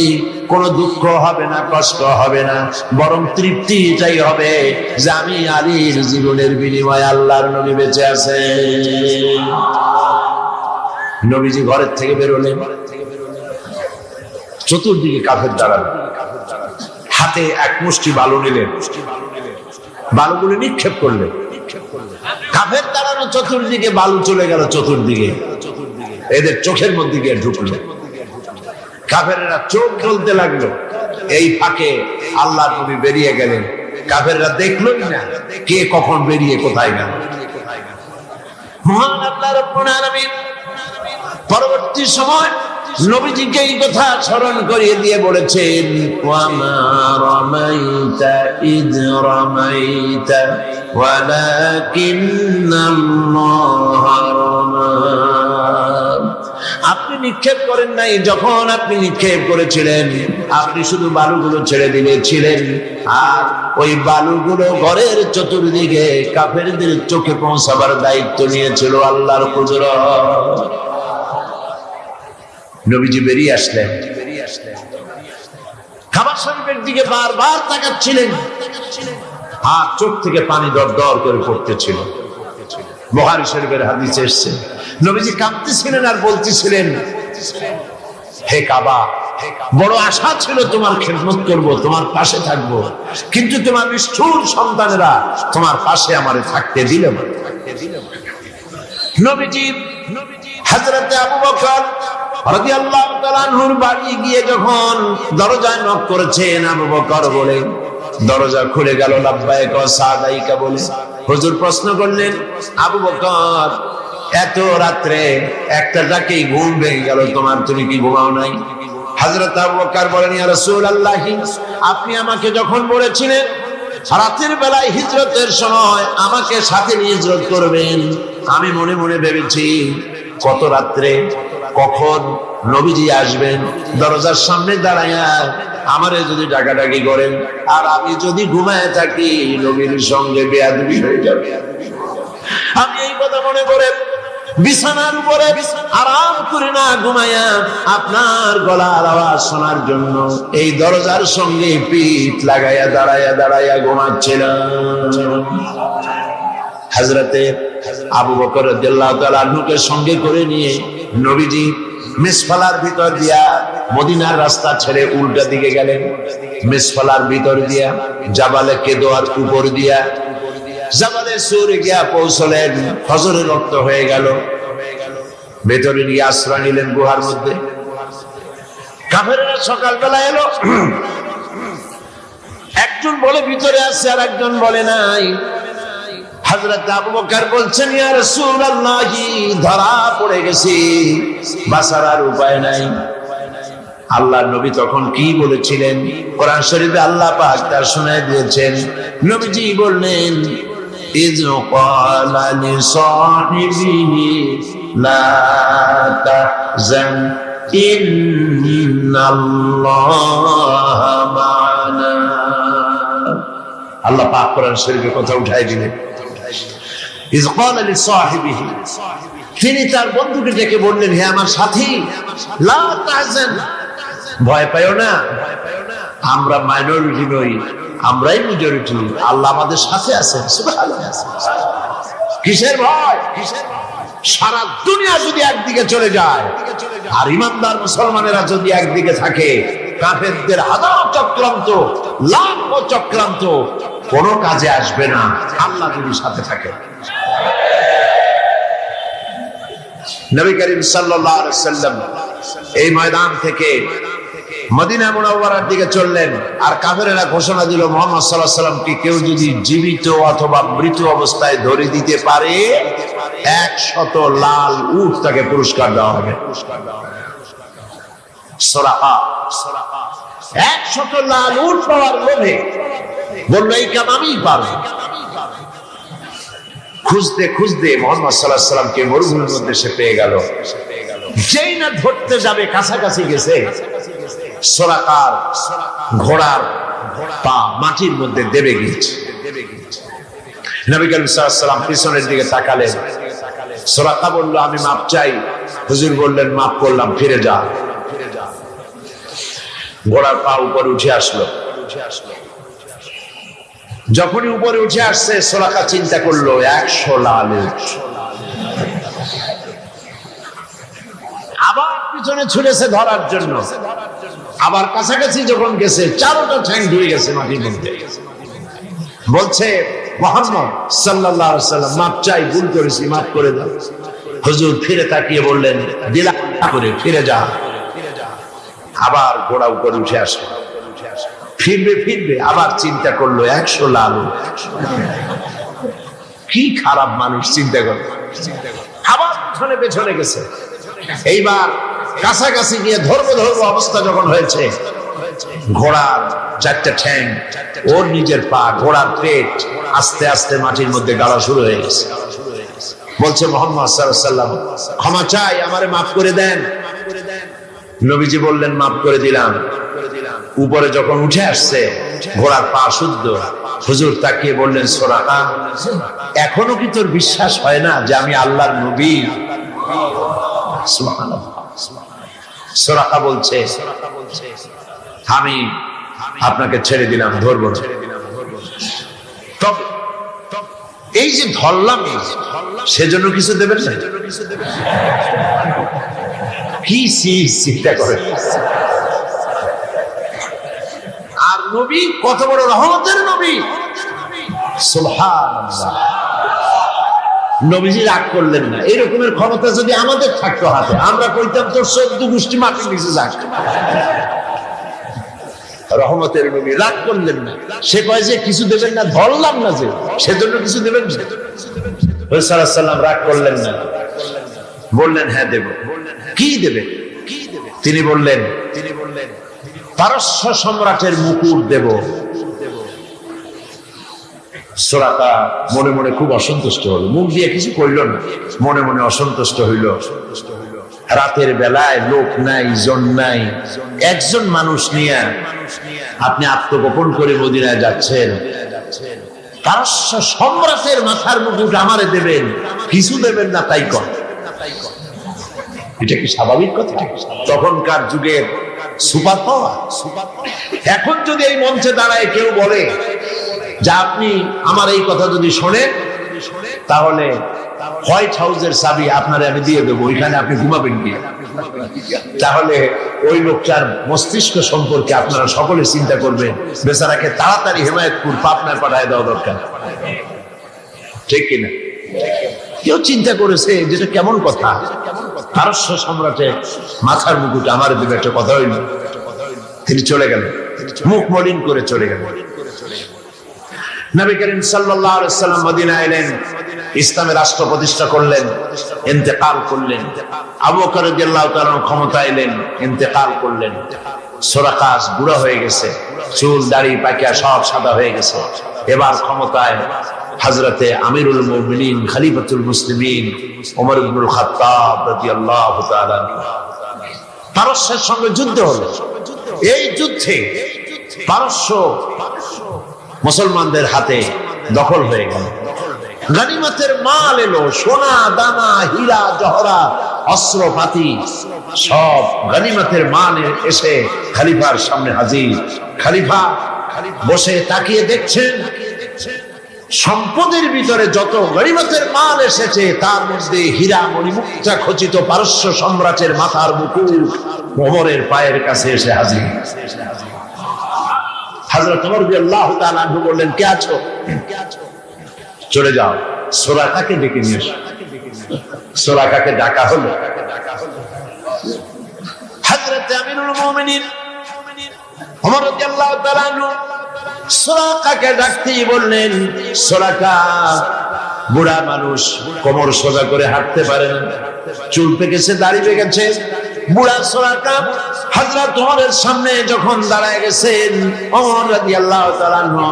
কোনো দুঃখ হবে না, কষ্ট হবে না, বরং তৃপ্তি এটাই হবে যে আমি আলীর জীবনের বিনিময়ে আল্লাহর নবী বেঁচে আছেন। নবীজি ঘরের থেকে বেরোলেন, চতুর্দিকে কাফের দাঁড়ানো, হাতে এক মুষ্টি বালু নিলেন, বালুগুলো নিক্ষেপ করলেন। কাফের দাঁড়ানো চতুর্দিকে বালু চলে গেল, চতুর্দিকে এদের চোখের মধ্যে গিয়ে ঢুকলো। কাফেররা চোখ জ্বলতে লাগলো। এই ফাঁকে আল্লাহর নবী বেরিয়ে গেলেন। কাফেররা দেখলোই না কে কখন বেরিয়ে কোথায় গেল। মহান আল্লাহ রাব্বুল আলামিন পরবর্তী সময় নবীজিকে এই কথা স্মরণ করিয়ে দিয়ে বলেছেন, ওয়ামা রামাইতা ইয রামাইতা ওয়ালাকিন্নাল্লাহা রামা। আপনি নিক্ষেপ করেন নাই, যখন আপনি নিক্ষেপ করেছিলেন আপনি শুধু বালুগুলো ছেড়ে দিয়েছিলেন, আর ওই বালুগুলো ঘরের চতুর্দিকে কাফেরদের চোখে পৌঁছাবার দায়িত্ব নিয়েছিল আল্লাহর কুদরত। নবীজি বেরিয়ে আসলেন, কাবা শরীফের দিকে বারবার তাকাচ্ছিলেন, আর চোখ থেকে পানি দর দর করে পড়তেছিল। বুখারী শরীফের হাদিসে এসেছে, নবীজি কাঁদতেছিলেন আর বলতেছিলেন, হে কাবা, বড় আশা ছিল তোমার খেদমত করব, তোমার পাশে থাকব, কিন্তু তোমার নিষ্ঠুর সন্তানেরা তোমার পাশে আমারে থাকতে দিল না। নবীজি হযরত আবু বকর রাদিয়াল্লাহু তাআলা আনহুর বাড়ি গিয়ে যখন দরজায় নক করেছেন, আবু বকর বলে দরজা খুলে গেল, লাব্বাইক ওয়া সাদাইকা বলে। হুজুর প্রশ্ন করলেন, আবু বকর এত রাত্রে একটা ডাকেই ঘুম ভেঙে গেল তোমার, তুমি কি ঘুমাও নাই? হযরত আবু বকর বলেন, ইয়া রাসূলুল্লাহ, আপনি আমাকে যখন বলেছিলেন রাতের বেলায় হিজরতের সময় আমাকে সাথে নিয়ে হিজরত করবেন, আমি মনে মনে ভেবেছি কত রাত্রে কখন নবীজি আসবেন, দরজার সামনে দাঁড়ায়া আমারে যদি ডাকাডাকি করেন আর আমি যদি ঘুমায় থাকি নবীর সঙ্গে বেয়াদবি হয়ে যাবে। আমি এই কথা মনে করে বিছানার উপরে আরাম করে না ঘুমায়া আপনার গলার আওয়াজ শোনার জন্য এই দরজার সঙ্গে পিঠ লাগাইয়া দাঁড়াইয়া দাঁড়াইয়া ঘুমাচ্ছিলাম। হযরতে আবু বকর রাদিয়াল্লাহু তাআলা আনহুকে সঙ্গে করে নিয়ে নবীজি মিসফালার ভিতর দিয়া মদিনার রাস্তা ছেড়ে উল্টা দিকে গেলেন। মিসফালার ভিতর দিয়া জাবালে কেদোয়ার উপর দিয়া জাবালে সুর গিয়া পৌঁছলেন। ফজরের রক্ত হয়ে গেল, ভেতরে গিয়ে আশ্রয় নিলেন গুহার মধ্যে। কাফেররা সকালবেলা এলো, একজন বলে ভিতরে আছে আর একজন বলে নাই। হযরত আবু বকর বলছেন, ইয়া রাসূলুল্লাহ, ধরা পড়ে গেছি, বাঁচার আর উপায় নাই। আল্লাহর নবী তখন কি বলেছিলেন কোরআন শরীফে আল্লাহ পাক তা শোনায় দিয়েছেন। নবীজি বললেন, إذ قال لصاحبه لا تحزن إن الله معنا আল্লাহ পাক কোরআন শরীফে কথা উঠাই দিলেন إذ قال لصاحبه তিনি তার বন্ধুকে ডেকে বললেন হে আমার সাথী লা তাহজান ভয় পাইও না আমরা মাইনরিটি নই আমরাই মেজরিটি আল্লাহ আমাদের সাথে আছেন সুবহানাল্লাহ কিসের ভয় সারা দুনিয়া যদি একদিকে চলে যায় আর ইমানদার মুসলমানেরা যদি একদিকে থাকে কাফেরদের হাজার চক্রান্ত লাখ চক্রান্ত কোনো কাজে আসবে না আল্লাহ যদি সাথে থাকে নবী করিম সাল্লাল্লাহু আলাইহি ওয়াসাল্লাম এই ময়দান থেকে মদিনা মুনাওয়ারার দিকে চললেন আর কাফেরেরা ঘোষণা দিল মুহাম্মদ সাল্লাল্লাহু আলাইহি ওয়াসাল্লামকে কেউ যদি জীবিত অথবা মৃত অবস্থায় ধরে দিতে পারে 100 লাল উট তাকে পুরস্কার দেওয়া হবে সরাকা 100 লাল উট পাওয়ার লোভে বলল এই কাম আমিই পারবো খুঁজতে খুঁজতে মুহাম্মদ সাল্লাল্লাহু আলাইহি ওয়াসাল্লামকে মরুভূমির মধ্যে সে পেয়ে গেল যেই না ধরতে যাবে কাছাকাছি গেছে সরাকার ঘোড়ার পা মাটির মধ্যে দেবে গিয়েছে নবী করিম সাল্লাল্লাহু আলাইহি ওয়াসাল্লাম পিছনের দিকে তাকালেন সরাকা বলল আমি মাপ চাই হুজুর বললেন মাপ করলাম ফিরে যা ঘোড়ার পা উপরে উঠে আসলো যখনই উপরে উঠে আসছে সরাকা চিন্তা করলো 100 লাল উট আবার পিছনে ছুটেছে ধরার জন্য আবার কাছাকাছি যখন গেছে চারোটা ঠ্যাং ধুয়ে গেছে মাটির মধ্যে বলছে মুহাম্মদ সাল্লাল্লাহু আলাইহি ওয়াসাল্লাম মাপ চাই ভুল করেছি মাফ করে দাও হুজুর ফিরে তাকিয়ে বললেন দিলা করে ফিরে যা আবার ঘোড়া উপরে উঠে আসলো ফিরবে আবার চিন্তা করলো 100 লাল কি খারাপ মানুষ চিন্তা করলো আবার পেছনে গেছে এইবার কাছাকাছি গিয়ে ধরবো অবস্থা যখন হয়েছে ঘোড়ার 4টা ঠ্যাং ওর নিজের পা ঘোড়ার পেট আস্তে আস্তে মাটির মধ্যে গাড়া শুরু হয়ে গেছে বলছে মুহাম্মদ সাল্লাল্লাহু আলাইহি ওয়াসাল্লাম ক্ষমা চাই আমারে মাফ করে দেন নবীজি বললেন মাফ করে দিলাম উপরে যখন উঠে আসছে ঘোড়ার পা শুদ্ধ হুজুর তাকিয়ে বললেন সরাকা এখনো কি তোর বিশ্বাস হয় না যে আমি আল্লাহর নবী সুবহানাল্লাহ সরাকা বলছে আমি আপনাকে ছেড়ে দিলাম ধরবো না তবে এই যে ধরলাম সেজন্য কিছু দেবেন না কি চিন্তা করে আর নবী কত বড় রহমতের নবী সুবহানাল্লাহ নবীজি রাগ করলেন না এরকমের ক্ষমতা যদি আমাদের থাকতো হাতে আমরা কইতাম তোর 14 গোষ্ঠী মাটির নিচে যাক রহমতের নবী রাগ করলেন না সে কয় যে কিছু দেবেন না ধরলাম না যে সেজন্য কিছু দেবেন না রাসূল সাল্লাল্লাহু আলাইহি ওয়াসাল্লাম রাগ করলেন না বললেন হ্যাঁ দেব কি দেবে তিনি বললেন পারস্য সম্রাটের মুকুট দেব সরাকা মনে মনে খুব অসন্তুষ্ট হলো মুখ দিয়ে কিছু কইল না মনে মনে অসন্তুষ্ট হইল রাতের বেলায় লোক নাই জন নাই একজন মানুষ নিয়ে আপনি আত্মগোপন করে মদিনায় যাচ্ছেন পারস্য সম্রাটের মাথার মুকুট আমারে দেবেন কিছু দেবেন না তাই কর এটা কি স্বাভাবিক কথা তখনকার যুগের সুপার পাওয়ার এখন যদি এই মঞ্চে দাঁড়ায় কেউ বলে যে আপনি আমার এই কথা যদি শোনেন তাহলে হোয়াইট হাউসের চাবি আপনারে আমি দিয়ে দেবো ওইখানে আপনি ঘুমাবেন কি তাহলে ওই লোকটার মস্তিষ্ক সম্পর্কে আপনারা সকলে চিন্তা করবেন বেচারাকে তাড়াতাড়ি হেমায়েতপুর পাবনায় পাঠায় দেওয়া দরকার ঠিক কিনা কেউ চিন্তা করেছে যেটা কেমন কথা পারস্য সম্রাটের মাথার মুকুট আমার দিকে একটা কথা হইল তিনি চলে গেলেন মুখ মলিন করে চলে গেলেন নবী করিম সাল্লাল্লাহু আলাইহি ওয়াসাল্লাম মদিনায় এলেন ইসলামের রাষ্ট্র প্রতিষ্ঠা করলেন ইন্তেকাল করলেন আবু বকর রাদিয়াল্লাহু তাআলা ক্ষমতা এলেন ইন্তেকাল করলেন সরাকা বুড়া হয়ে গেছে চুল দাড়ি পাকিয়া সব সাদা হয়ে গেছে। এবার ক্ষমতায় হযরতে আমিরুল মুমিনিন খলিফাতুল মুসলিমিন ওমর ইবনুল খাত্তাব রাদিয়াল্লাহু তাআলা পারস্যের সঙ্গে যুদ্ধ হলো। এই যুদ্ধে পারস্য মুসলমানদের হাতে দখল হয়ে গেল। গনিমতের মাল এলো, সোনা দানা হীরা জহরাত অস্ত্রপাতি সব গনিমতের মাল এসে খলিফার সামনে হাজির। খলিফা বসে তাকিয়ে দেখছেন সম্পদের ভিতরে যত গনিমতের মাল এসেছে তার মধ্যে হীরা মণিমুক্তা খচিত পারস্য সম্রাটের মাথার মুকুট ওমরের পায়ের কাছে এসে হাজির। হযরত ওমর রাদিয়াল্লাহু তাআলা আনহু বললেন, কে আছো? চলে যাও, সুরাকাকে ডেকে নিয়ে এসো। সুরাকাকে ডাকা হলো। হযরত আমিরুল মুমিনিন ওমর রাদিয়াল্লাহু তাআলা আনহু সুরাকাকে ডাকতেই বললেন, সুরাকা বুড়া মানুষ, কোমর সোজা করে হাঁটতে পারে না, চুল পেকেছে, দাড়ি পেকেছে। বুড়া সুরাকা হযরত ওমরের সামনে যখন দাঁড়ায় গেছেন, ওমর রাদিয়াল্লাহু তাআলা আনহু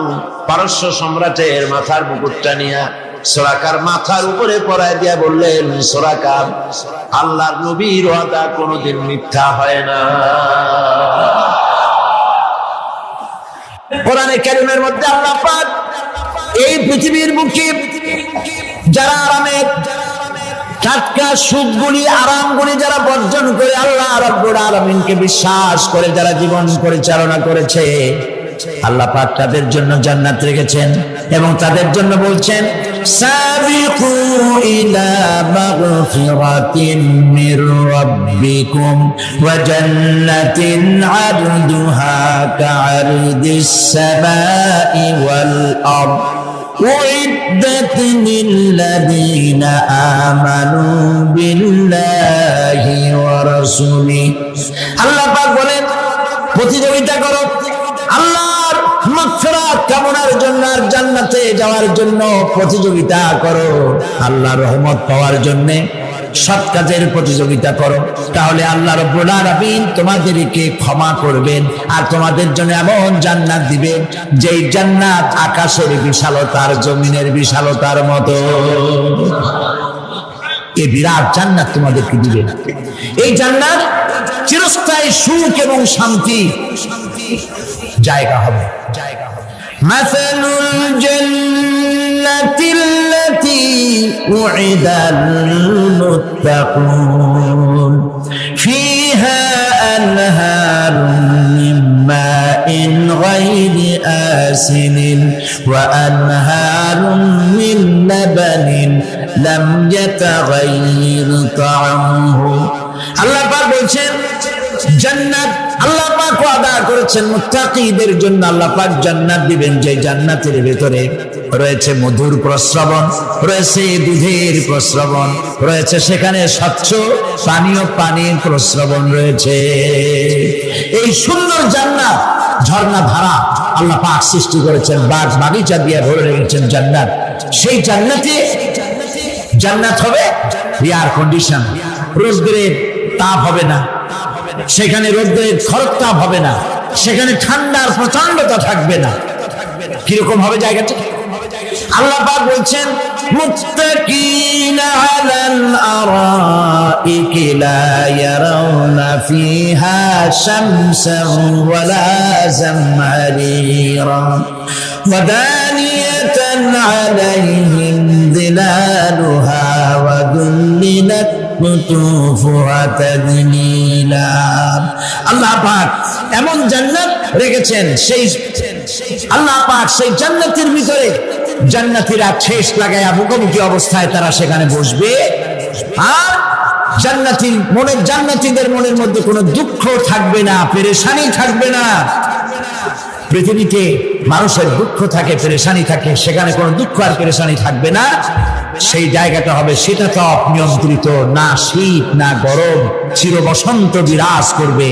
পারস্য সম্রাটের মাথার মুকুটটা নিয়ে সুরাকার মাথার উপরে পরায় দিয়া বললেন, সুরাকা আল্লাহর নবীর ওয়াদা কোনোদিন মিথ্যা হয় না। কোরআনে কারীমের মধ্যে আল্লাহ পাক এই পৃথিবীর বুকে যারা আরামে টাটকা সুখগুলি আরামগুলি যারা বর্জন করে আল্লাহ রাব্বুল আলামিনকে বিশ্বাস করে যারা জীবন পরিচালনা করেছে, আল্লাহ পাক তাদের জন্য জান্নাত রেখেছেন এবং তাদের জন্য বলছেন, সাবিকু ইলা মাগফিরাতিন মির রাব্বিকুম ওয়া জান্নাতিন আরদুহা কাআরদিস সামাই ওয়াল আরদ উইদ্দাত লিল্লাযীনা আমানু বিল্লাহি ওয়া রাসূলিহি। আল্লাহ পাক বলেন, প্রতিযোগিতা করো আল্লাহর মাগফিরাত কামনার জন্য আর জান্নাতে যাওয়ার জন্য প্রতিযোগিতা করো, আল্লাহর রহমত পাওয়ার জন্য সৎ কাজের প্রতিযোগিতা করো, তাহলে আল্লাহ রাব্বুল আলামিন তোমাদেরকে ক্ষমা করবেন আর তোমাদের জন্য এমন জান্নাত দিবেন যেই জান্নাত আকাশের বিশালতার জমিনের বিশালতার মতো। এই বিরাট জান্নাত তোমাদেরকে দিবেন। এই জান্নাত চিরস্থায়ী সুখ এবং শান্তি জায়গা হবে। মাসালুল জান্নাতিল্লাতী উইদাল মুত্তাকুন ফিহা আনহারুম মিন মাইন গায়রি আসিনিন ওয়া আনহারুম মিন লাবানিন লাম ইয়াতাগায়্যার তা'আমুহু। আল্লাহ পাক বলছেন, জান্নাত আল্লাহ পাক ওয়াদা করেছেন মুত্তাকিদের জন্য। আল্লাহ পাক জান্নাত দিবেন, যে জান্নাতের ভিতরে রয়েছে মধুর প্রস্রবণ, রয়েছে দুধের প্রস্রবণ, রয়েছে সেখানে স্বচ্ছ পানীয় পানির প্রস্রবণ রয়েছে। এই সুন্দর জান্নাত ঝর্ণা ধারা আল্লাহ পাক সৃষ্টি করেছেন, বাগ বাগিচা দিয়ে ভরে রেখেছেন জান্নাত। সেই জান্নাতে জান্নাত হবে এয়ার কন্ডিশন, রোদ্রের তাপ হবে না সেখানে, রোদ্রের খরতাপ হবে না সেখানে, ঠান্ডার প্রচন্ডতা থাকবে না। কিরকম হবে জায়গাটা? আল্লাহ পাক বলছেন, মুত্তাকিনা আলাল আরাইকি লা ইয়ারাউনা ফিহা শামসান ওয়ালা জামহারিরা ওয়া দানিয়াতান আলাইহিম যিলালুহা ওয়া দুল্লিলাত কুতুফুহা তাদলীলা। আল্লাহ পাক এমন জান্নাত রেখেছেন, সেই আল্লাহ পাক সেই জান্নাতের ভিতরে জান্নাতীরা ঠেস লাগায়া মুখোমুখি অবস্থায় তারা সেখানে বসবে, আর জান্নাতীদের মনের মধ্যে কোনো দুঃখ থাকবে না, পেরেশানি থাকবে না। পৃথিবীতে মানুষের দুঃখ থাকে, পেরেশানি থাকে, সেখানে কোনো দুঃখ আর পেরেশানি থাকবে না। সেই জায়গাটা হবে শীতাতপ নিয়ন্ত্রিত, না শীত না গরম, চির বসন্ত বিরাজ করবে।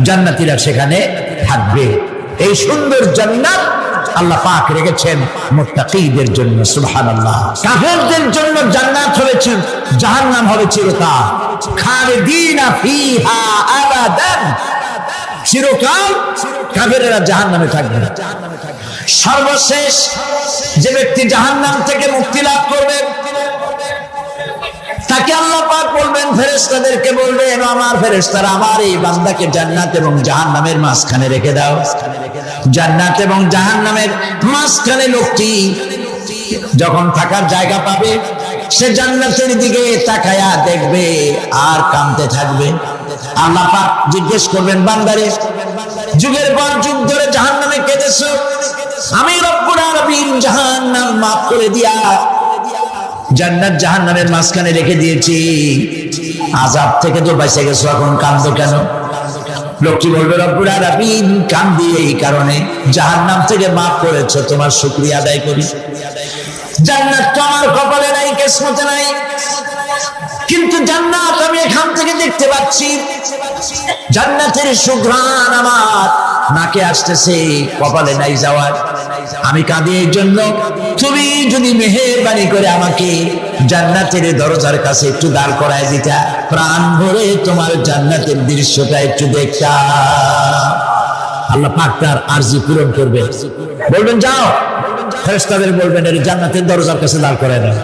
জান্নাতীরা সেখানে থাকবে। এই সুন্দর জান্নাত আল্লাহ পাক রেখেছেন মুত্তাকিদের জন্য। সুবহানাল্লাহ। কাফেরদের জন্য জান্নাত হয়েছে, জাহান্নাম হবে চিরকাল, খালিদিনা ফিহা আবাদান, চিরকাল কাফেরেরা জাহান্নামে থাকবে। সর্বশেষ যে ব্যক্তি জাহান্নাম থেকে মুক্তি লাভ করবে তাকে আল্লাহ পাক বলবেন, ফেরেশতাদেরকে বলবেন, আমার ফেরেশতারা আমার এই বান্দাকে জান্নাত এবং জাহান্নামের মাঝখানে রেখে দাও। জান্নাত এবং জাহান্নামের মাঝখানে লোকটি যখন থাকার জায়গা পাবে সে জান্নাতের দিকে তাকায়া দেখবে আর কাঁদতে থাকবে। আল্লাহ পাক জিজ্ঞেস করবেন, বান্দারে যুগের পর যুগ ধরে জাহান্নামে কেঁদেছো, আমি রব্বুল আলামিন জাহান্নাম মাফ করে দিয়া জান্নাত জাহান্নামের মাঝখানে রেখে দিয়েছি, আযাব থেকে তো বেঁচে গেছো, এখন কাঁদো কেন? লোকটি বলবে, রব্বুল আলামিন কাঁদি এই কারণে, জাহান্নাম থেকে মাফ করেছো, তোমার শুকরিয়া আদায় করি। জান্নাত তো আমার কপালে নাই, কিসমতে নাই, কিন্তু জান্নাত আমি এখান থেকে দেখতে পাচ্ছি। জান্নাতের সুঘ্রাণ আমার নাকে আসতেছে, কপালে নাই যাওয়ার। আমি কাঁদি এই জন্য, তুমি যদি মেহেরবানি করে আমাকে জান্নাতের দরজার কাছে একটু দাঁড় করায় দিতা, প্রাণ ভরে তোমার জান্নাতের দৃশ্যটা একটু দেখতাম। আল্লাহ পাক তার আরজি পূরণ করবে, বলবেন যাও, ফেরেশতাদের বলবেন এর জান্নাতের দরজার কাছে দাঁড় করায় দাও।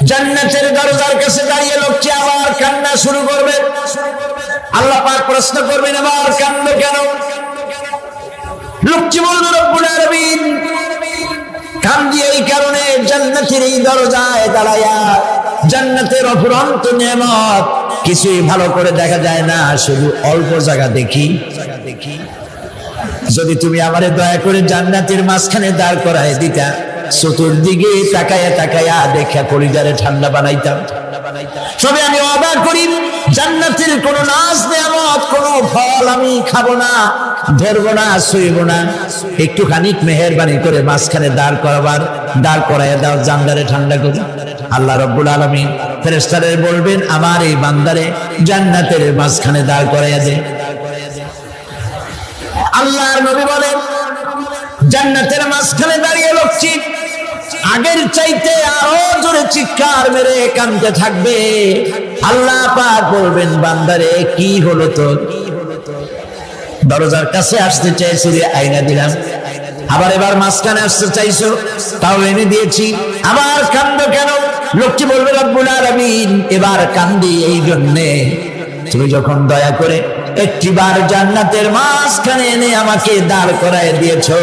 জান্নাতের দরজার কাছে দাঁড়িয়ে লোকটি আবার কান্না শুরু করবে। আল্লাহ পাক প্রশ্ন করবেন, আবার কান্দ কেন? লোকটি বলবে, রব্বুল আলামিন কান্দি এই কারণে, জান্নাতের এই দরজায় দাঁড়ায়া জান্নাতের অফুরন্ত নেয়ামত কিছুই ভালো করে দেখা যায় না, শুধু অল্প জায়গা দেখি। যদি তুমি আমারে দয়া করে জান্নাতের মাঝখানে দাঁড় করায় দিতা, চতুর্দিকে তাকায়া তাকায়া দেখা কলিজারে ঠান্ডা বানাইতাম। তবে আমি অবাক করি, জান্নাতের কোন নাজ নেয়ামত, কোন ফল আমি খাবো না, ধরবো না, ছুঁইব না, একটুখানি মেহেরবানি করে মাঝখানে দাঁড় করাইয়া দাও, জানলারে ঠান্ডা করে। আল্লাহ রব্বুল আলামিন ফেরেশতাদের বলবেন, আমার এই বান্দারে জান্নাতের মাঝখানে দাঁড় করাইয়া দে। আল্লাহর নবী বলেন, জান্নাতের মাঝখানে দাঁড়িয়ে লোকটি আগের চাইতে আরো জোরে চিৎকার মেরে কাঁদতে থাকবে। আল্লাহ পাক বলবেন, বান্দারে কি হলো তোর? দরজার কাছে আসতে চাইছি, আইনা দিলাম। আবার এবার মাঝখানে আসতে চাইছো, তাও এনে দিয়েছি, আবার কান্দো কেন? লোকটি বলবে, রব্বুল আলামিন এবার কান্দি এই জন্যে, তুমি যখন দয়া করে একটিবার জান্নাতের মাঝখানে এনে আমাকে দাঁড় করায় দিয়েছো,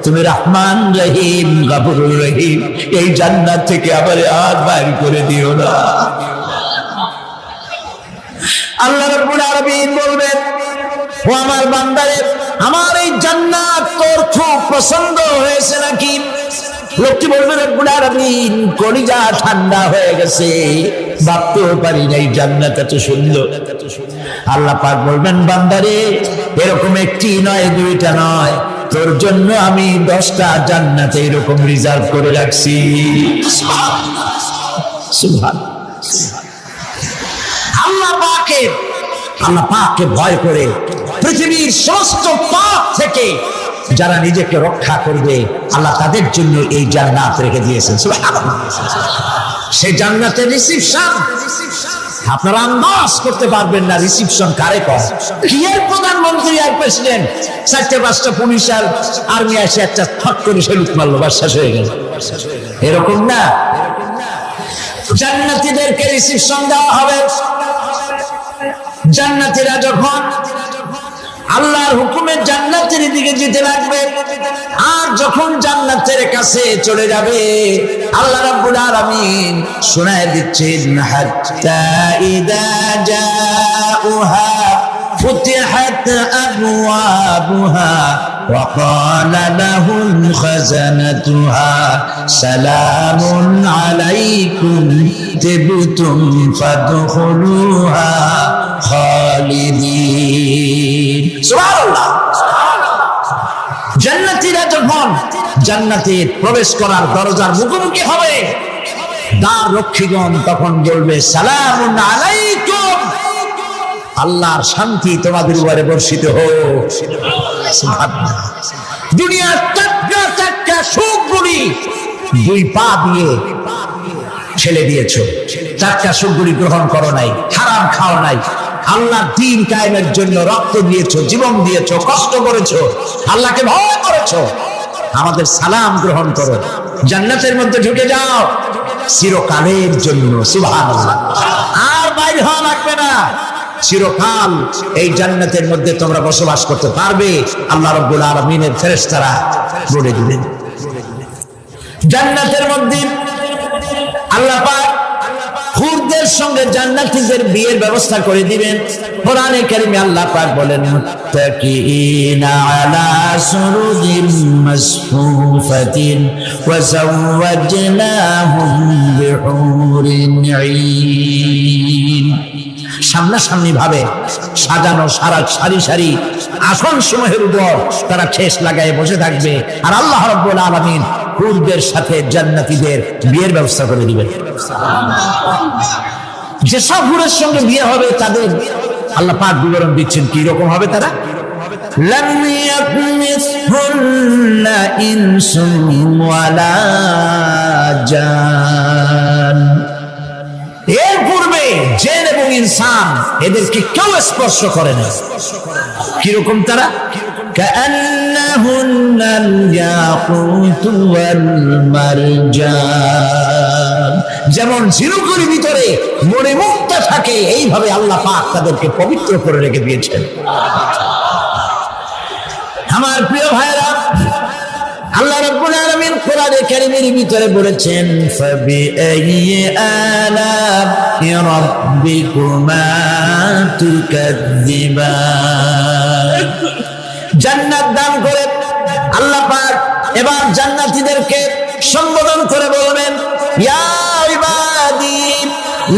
তুমি রহমান রহিম গফুরুর রহিম, এই জান্নাত থেকে আবার আর বাইর করে দিও না। আল্লাহ রাব্বুল আলামিন বলবেন, ও আমার বান্দারে, আমার এই জান্নাত তোর খুব পছন্দ হয়েছে নাকি? লোকটি বলবে, রব্বুল আলামিন কলিজা ঠান্ডা হয়ে গেছে, ভাবতেও পারি নাই জান্নাত এত সুন্দর। আল্লাহ পাক বলবেন, বান্দারে এরকম একটি নয়, দুইটা নয়, তোর জন্য আমি 10টা জান্নাতে এরকম রিজার্ভ করে রাখছি। সুবহানাল্লাহ। আল্লাহ পাককে ভয় করে পৃথিবীর সমস্ত পাপ থেকে যারা নিজেকে রক্ষা করবে, আল্লাহ তাদের জন্য এই জান্নাত রেখে দিয়েছেন। সুবহানাল্লাহ। সেই জান্নাতের রিসিপশন আপনারা আন্দাজ করতে পারবেন না, রিসিপশন কারে কয়? কি এর প্রধানমন্ত্রী আর প্রেসিডেন্ট, 4-5টা পুলিশ আর আর্মি এসে একটা থট করে সেলুট মারলো, বাস শেষ হয়ে গেল, এরকম না। জান্নাতীদেরকে রিসিপশন দেওয়া হবে। জান্নাতীরা যখন আল্লাহর হুকুমে জান্নাতের দিকে যেতে লাগবে, আর যখন জান্নাতের কাছে চলে যাবে, আল্লাহ রাব্বুল আলামিন শোনায় দিচ্ছেন, হাত্তা ইদা জাউহা ফুতিহাত আবওয়াবুহা ওয়া ক্বালা লাহুম খাযানাতুহা সালামুন আলাইকুম তিবতুম ফাদখুলুহা খালিদিন। সুবহানাল্লাহ। জান্নাতীরা যখন জান্নাতে প্রবেশ করার দরজার মুখোমুখি হবে, দ্বার রক্ষীগণ তখন বলবে, সালামুন আলাইকুম, আল্লাহর শান্তি তোমাদের উপরে বর্ষিত হোক। সুবহানাল্লাহ। দুনিয়ার টাটকা সুখগুলি 2 পা দিয়ে ছেলে দিয়েছো, টাটকা সুখগুলি গ্রহণ করো নাই, হারাম খাও নাই, আল্লাহ দ্বীন কায়েমের জন্য রক্ত দিয়েছো, জীবন দিয়েছো, কষ্ট করেছো, আল্লাহকে ভয় করেছো, আমাদের সালাম গ্রহণ করো, জান্নাতের মধ্যে ঢুকে যাও চিরকালের জন্য। সুবহানাল্লাহ। আর বাইরে হওয়া লাগবে না, চিরকাল এই জান্নাতের মধ্যে তোমরা বসবাস করতে পারবে। আল্লাহ রাব্বুল আলামিনের ফেরেশতারা বলে দিলেন। জান্নাতের মধ্যে আল্লাহ পাক হুরদের সঙ্গে জান্নাতীদের বিয়ের ব্যবস্থা করে দিবেন। কোরআনে কারীমে আল্লাহ পাক বলেন, মুত্তাকিইনা আলা সুরুরিন মাসফুফাতিন ওয়া যাওয়াজনাহুম বিহুরিন ঈন। সামনাসামনি ভাবে সাজানো সারি সারি আসন সমূহের উপর তারা ঠেস লাগায় বসে থাকবে, আর আল্লাহ রাব্বুল আলামিন হুরদের সাথে জান্নাতীদের বিয়ের ব্যবস্থা করে দিবেন। যেসব হুরের সঙ্গে বিয়ে হবে তাদের আল্লাহ পাক বিবরণ দিচ্ছেন কি রকম হবে তারা। লাম ইয়াতমিসহুন্না ইনসুন ওয়ালা জান। এর পূর্বে জিন এবং ইনসান এদেরকে কেউ স্পর্শ করে না। কিরকম তারা? কাআন্নাহুন্নাল ইয়াকুতু ওয়াল মারজান। যেমন ঝিনুকের ভিতরে মণিমুক্তা থাকে, এইভাবে আল্লাহ পাক তাদেরকে পবিত্র করে রেখে দিয়েছেন। আমার প্রিয় ভাইরা, আল্লাহ রাব্বুল আলামিন কোরআনে কারীমের ভিতরে বলেছেন, ফাবিআইয়ি আলা'i রাব্বিকুমা তুকাযযিবান। জান্নাত দান করে আল্লাহ পাক এবার জান্নাতীদেরকে সম্বোধন করে বলবেন, ইয়া ইবাদি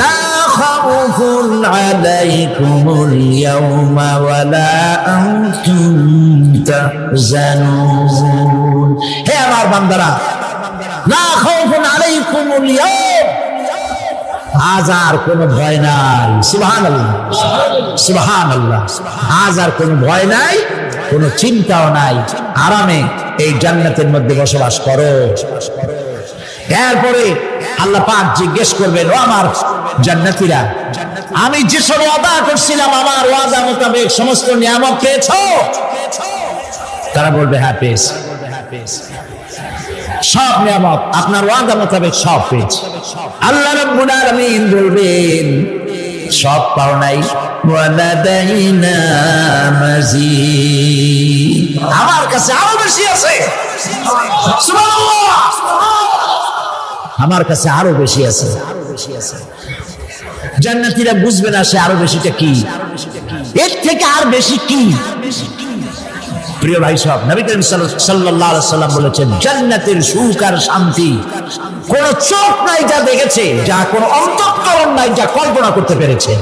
লা খাউফুন আলাইকুমুল ইয়াওমা ওয়ালা আনতুম তাহজানুন। হে আমার বান্দারা, লা খাউফুন আলাইকুমুল ইয়াওম, আজ আর কোনো ভয় নাই। সুবহানাল্লাহ, সুবহানাল্লাহ। আজ আর কোনো ভয় নাই, কোনো চিন্তাও নাই, আরামে এই জান্নাতের মধ্যে বসবাস করো। এরপরে আল্লাহ পাক জিজ্ঞেস করবেন, ও আমার জান্নাতীরা, আমি যেসব ওয়াদা করছিলাম আমার ওয়াদা মোতাবেক সমস্ত নিয়ামত পেয়েছো? তারা বলবে হ্যাঁ পেয়েছি, সব নিয়ামত আপনার ওয়াদা মোতাবেক সব পেয়েছি। আল্লাহ রাব্বুল আলামিন বলবেন, সব পাও নাই, ওয়ালাদাইনা মাজিদ, আমার কাছে আরো বেশি আছে। সুবহানাল্লাহ, আমার কাছে আরো বেশি আছে। জান্নাতীরা বুঝবে না সে আরো বেশিটা কি, এর থেকে আর বেশি কি। প্রিয় ভাই সব, নবী করিম সাল্লাল্লাহু আলাইহি সাল্লাম বলেছেন, জান্নাতের সুখ আর শান্তি কোন চোখ নাই যা দেখেছে, যা কোন অন্তঃকরণ নাই যা কল্পনা করতে পেরেছে।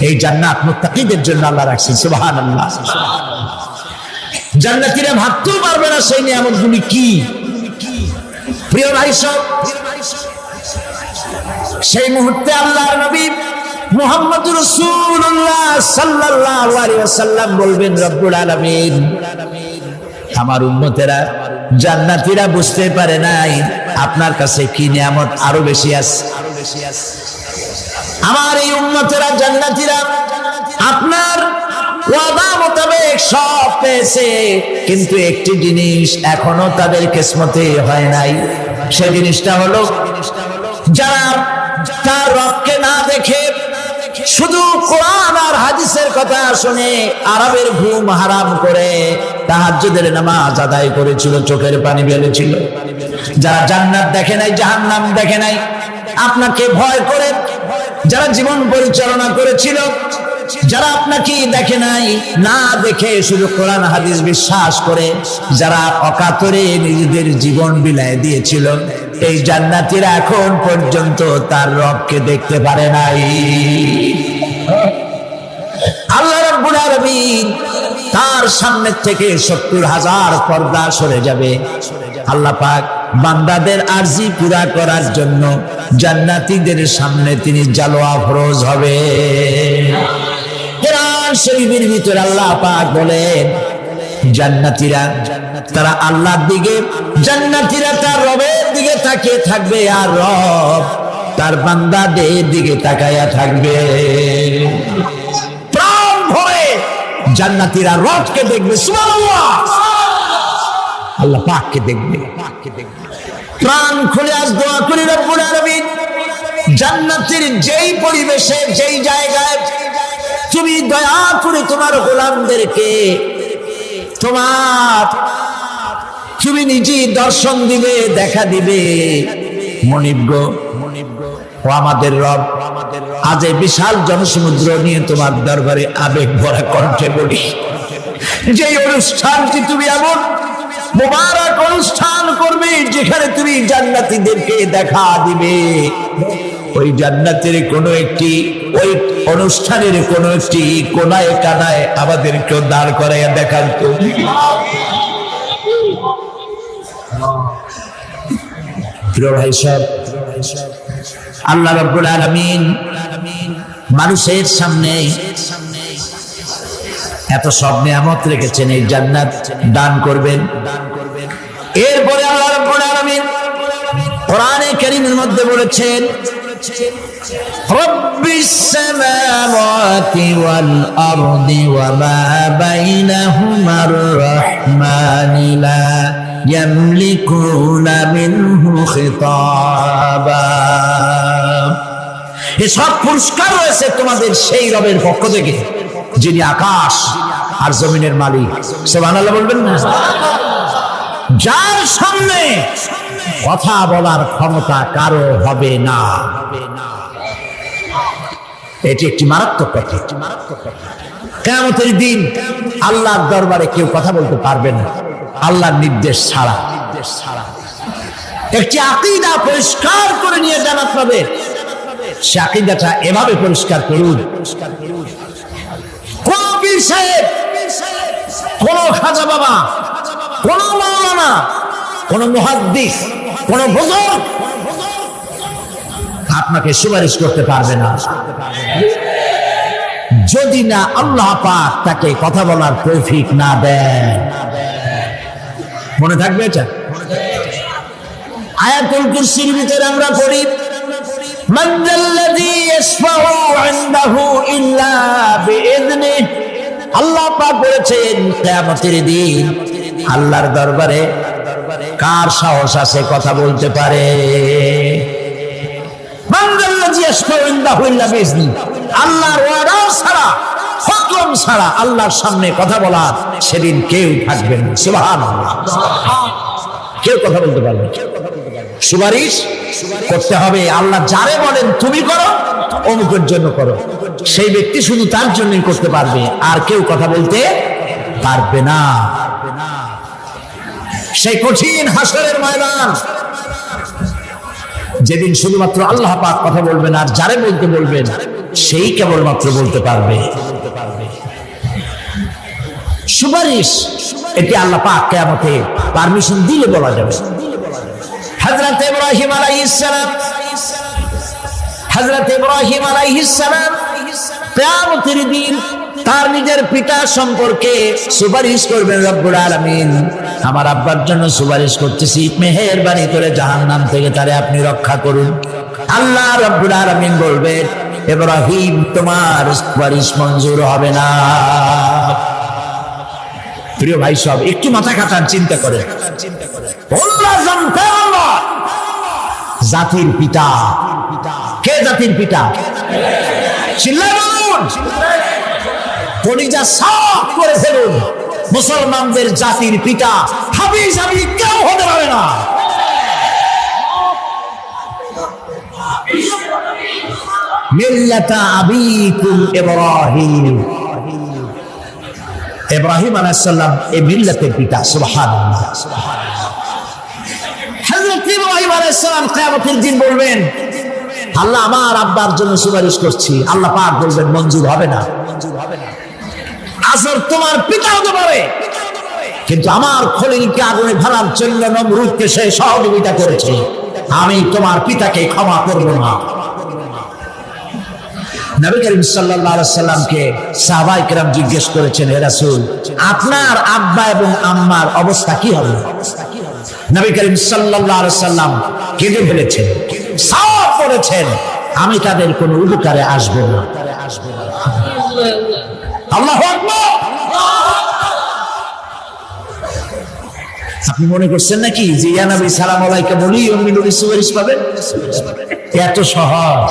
এই জান্নাত মুত্তাকিদের জন্য আল্লাহ রাখছেন। সুবহানাল্লাহ। জান্নাতীরা ভাবতেও পারবে না সেই নিয়ামতগুলি কি। প্রিয় ভাই সব, সেই মুহূর্তে আল্লাহর নবী মুহাম্মদুর রাসূলুল্লাহ সাল্লাল্লাহু আলাইহি ওয়াসাল্লাম বলবেন, রব্বুল আলামিন, আমার উম্মতেরা জান্নাতীরা বুঝতে পারে নাই আপনার কাছে কি নিয়ামত আরো বেশি আছে। আমার এই উম্মতেরা জান্নাতীরা আপনার ওয়াদা মোতাবেক সব পেয়েছে, কিন্তু একটি জিনিস এখনো তাদের কিসমতে হয় নাই। সেই জিনিসটা হলো, যারা তার রবকে না দেখে শুধু কোরআন আর হাদিসের কথা শুনে আরবের ঘুম হারাম করে তাহাজ্জুদের নামাজ আদায় করেছিল, চোখের পানি ফেলেছিল, যারা জান্নাত দেখে নাই, জাহান্নাম দেখে নাই, আপনাকে ভয় করে যারা জীবন পরিচালনা করেছিল, যারা আপনাকে দেখে নাই, না দেখে শুধু কোরআন হাদিস বিশ্বাস করে যারা অকাতরে নিজেদের জীবন বিলায় দিয়েছিল, এই জান্নাতীরা এখন পর্যন্ত তার রবকে দেখতে পারে নাই। আল্লাহ রাব্বুল আলামিন তার সামনে থেকে ৭০,০০০ পর্দা সরে যাবে। আল্লাহ পাক বান্দাদের আরজি পুরা করার জন্য জান্নাতীদের সামনে তিনি জালোয়া ফরজ হবে। কোরআন শরীফের ভিতরে আল্লাহ পাক বলেন, জান্নাতীরা তারা আল্লাহর দিকে, জান্নাতীরা তার রবের দিকে তাকিয়ে থাকবে, আর রব তার বান্দাদের দিকে তাকায়া থাকবে। প্রাণ ভরে জান্নাতীরা রবকে দেখবে, সুবহানাল্লাহ, আল্লাহ পাককে দেখবে। প্রাণ খুলে আজ দোয়া করি রব্বুল আলামিন, জান্নাতের যেই পরিবেশে যেই জায়গায় তুমি দয়া করে তোমার গোলামদেরকে তুমি নিজে দর্শন দিবে, দেখা দিবে। মনিব গো, ও আমাদের রব, আজ এই বিশাল জনসমুদ্র নিয়ে তোমার দরবারে আবেগ ভরা কণ্ঠে বলি, যে অনুষ্ঠানটি তুমি এমন মুবারক অনুষ্ঠান করবে যেখানে তুমি জান্নাতীদেরকে দেখা দিবে, ওই জান্নাতের কোনো একটি, ওই অনুষ্ঠানের কোনো একটি কোনায় কানায় আমাদেরকেও দাঁড় করাইয়া দেখান তো। প্রিয় ভাই সাহেব, আল্লাহ রাব্বুল আলামিন মানুষের সামনে এত সব নিয়ামত রেখেছেন, এই জান্নাত দান করবেন। এরপরে আল্লাহ রাব্বুল আলামিন কোরআনে কারীমের মধ্যে বলেছেন, রব্বিস সামাওয়াতি ওয়াল আরদি ওয়া মা বাইনাহুমার রাহমানি লা ইয়ামলিকুনা মিনহু খিতাবা। এসব পুরস্কার রয়েছে তোমাদের সেই রবের পক্ষ থেকে যিনি আকাশ আর জমিনের মালিক। সুবহানাল্লাহ বলবেন না? যার সামনে কথা বলার ক্ষমতা কারো হবে না। এটি একটি মারাত্মক কথা। কিয়ামতের দিন আল্লাহর দরবারে কেউ কথা বলতে পারবে না আল্লাহর নির্দেশ ছাড়া। একটি আকীদা পরিষ্কার করে নিয়ে জান্নাত পাবে, সে আকীদাটা এভাবে পরিষ্কার করুন, কোন পীর সাহেব, কোন খাজা বাবা, কোন মাওলানা, কোন মুহাদ্দিস, কোন বুজুর্গ আপনাকে সুপারিশ করতে পারবে না যদি না আল্লাহ পাক তাকে কথা বলার তৌফিক না দেন। মনে থাকবে এটা? আয়াতুল কুরসির ভিতরে আমরা পড়ি, মান যাল্লাযী ইয়াশফাউ ইনদাহু ইল্লা বিইذনিহি। আল্লাহ পাক বলেছেন কিয়ামতের দিন আল্লাহর দরবারে কার সাহস আছে কথা বলতে পারে? মান যাল্লাযী ইয়াশফাউ ইনদাহু ইল্লা বিইذনিহি। আল্লাহর ওয়াদা ছাড়া, হুকুম ছাড়া আল্লাহর সামনে কথা বলার সেদিন কেউ থাকবে না। সুবহানাল্লাহ, কেউ কথা বলতে পারবে না। সুপারিশ করতে হবে, আল্লাহ যারে বলেন তুমি করো, অমুকের জন্য করো, সেই ব্যক্তি শুধু তার জন্যই করতে পারবে, আর কেউ কথা বলতে পারবে না। সেই কঠিন হাসরের ময়দান, যেদিন শুধুমাত্র আল্লাহ পাক কথা বলবেন, আর যারে বলতে বলবেন সেই কেবলমাত্র বলতে পারবে। সুপারিশ এটি আল্লাহ পাক কিয়ামতে পারমিশন দিলে বলা যাবে। হযরত ইব্রাহিম আলাইহিস সালাম কিয়ামতের দিন তার নিজের পিতা সম্পর্কে সুপারিশ করবেন। রব্বুল আলামিন, আমার আব্বার জন্য সুপারিশ করতেছি, মেহেরবানি করে জাহান্নাম থেকে তারে আপনি রক্ষা করুন। আল্লাহ রব্বুল আলামিন বলবেন, ইব্রাহিম তোমার সুপারিশ মঞ্জুর হবে না। প্রিয় ভাই সব, একটু মাথা খাটান, চিন্তা করেন। জাতির পিতা কে? জাতির পিতা চিল্লায় বলুন, কলিজা সাফ করে ফেলুন। মুসলমানদের জাতির পিতা হাবিজ আমি কেউ হতে পারে না। মিল্লাতা আবিকুম ইব্রাহিম। ইব্রাহিম আলাইহিস সালাম এই মিল্লাতের পিতা। সুবহানাল্লাহ। হযরত ইব্রাহিম আলাইহিস সালাম কিয়ামতের দিন বলবেন, আল্লাহ আমার আব্বার জন্য সুপারিশ করছি। আল্লাহ পাক বলবেন মঞ্জুর হবে না। আসর তোমার পিতা হতে পারে, কিন্তু আমার খলিলকে আগুনে ফেলার জন্য নমরুদকে সে সহযোগিতা করেছে, আমি তোমার পিতাকে ক্ষমা করব না। নবী করিম সাল্লাল্লাহু আলাইহি সাল্লামকে সাহাবায়ে কেরাম জিজ্ঞেস করেছেন, হে রাসূল, আপনার আব্বা এবং আম্মার অবস্থা কি হবে? নবী করিম সাল্লাল্লাহু আলাইহি সাল্লাম কেঁদে ফেলেছেন, সাফ করেছেন, আমি তাদের কোনো উপকারে আসবো না। আল্লাহু আকবার। আপনি মনে করছেন নাকি যে ইয়া নবী সালাম আলাইকা বলি অমনি নবী সুপারিশ পাবেন? এত সহজ।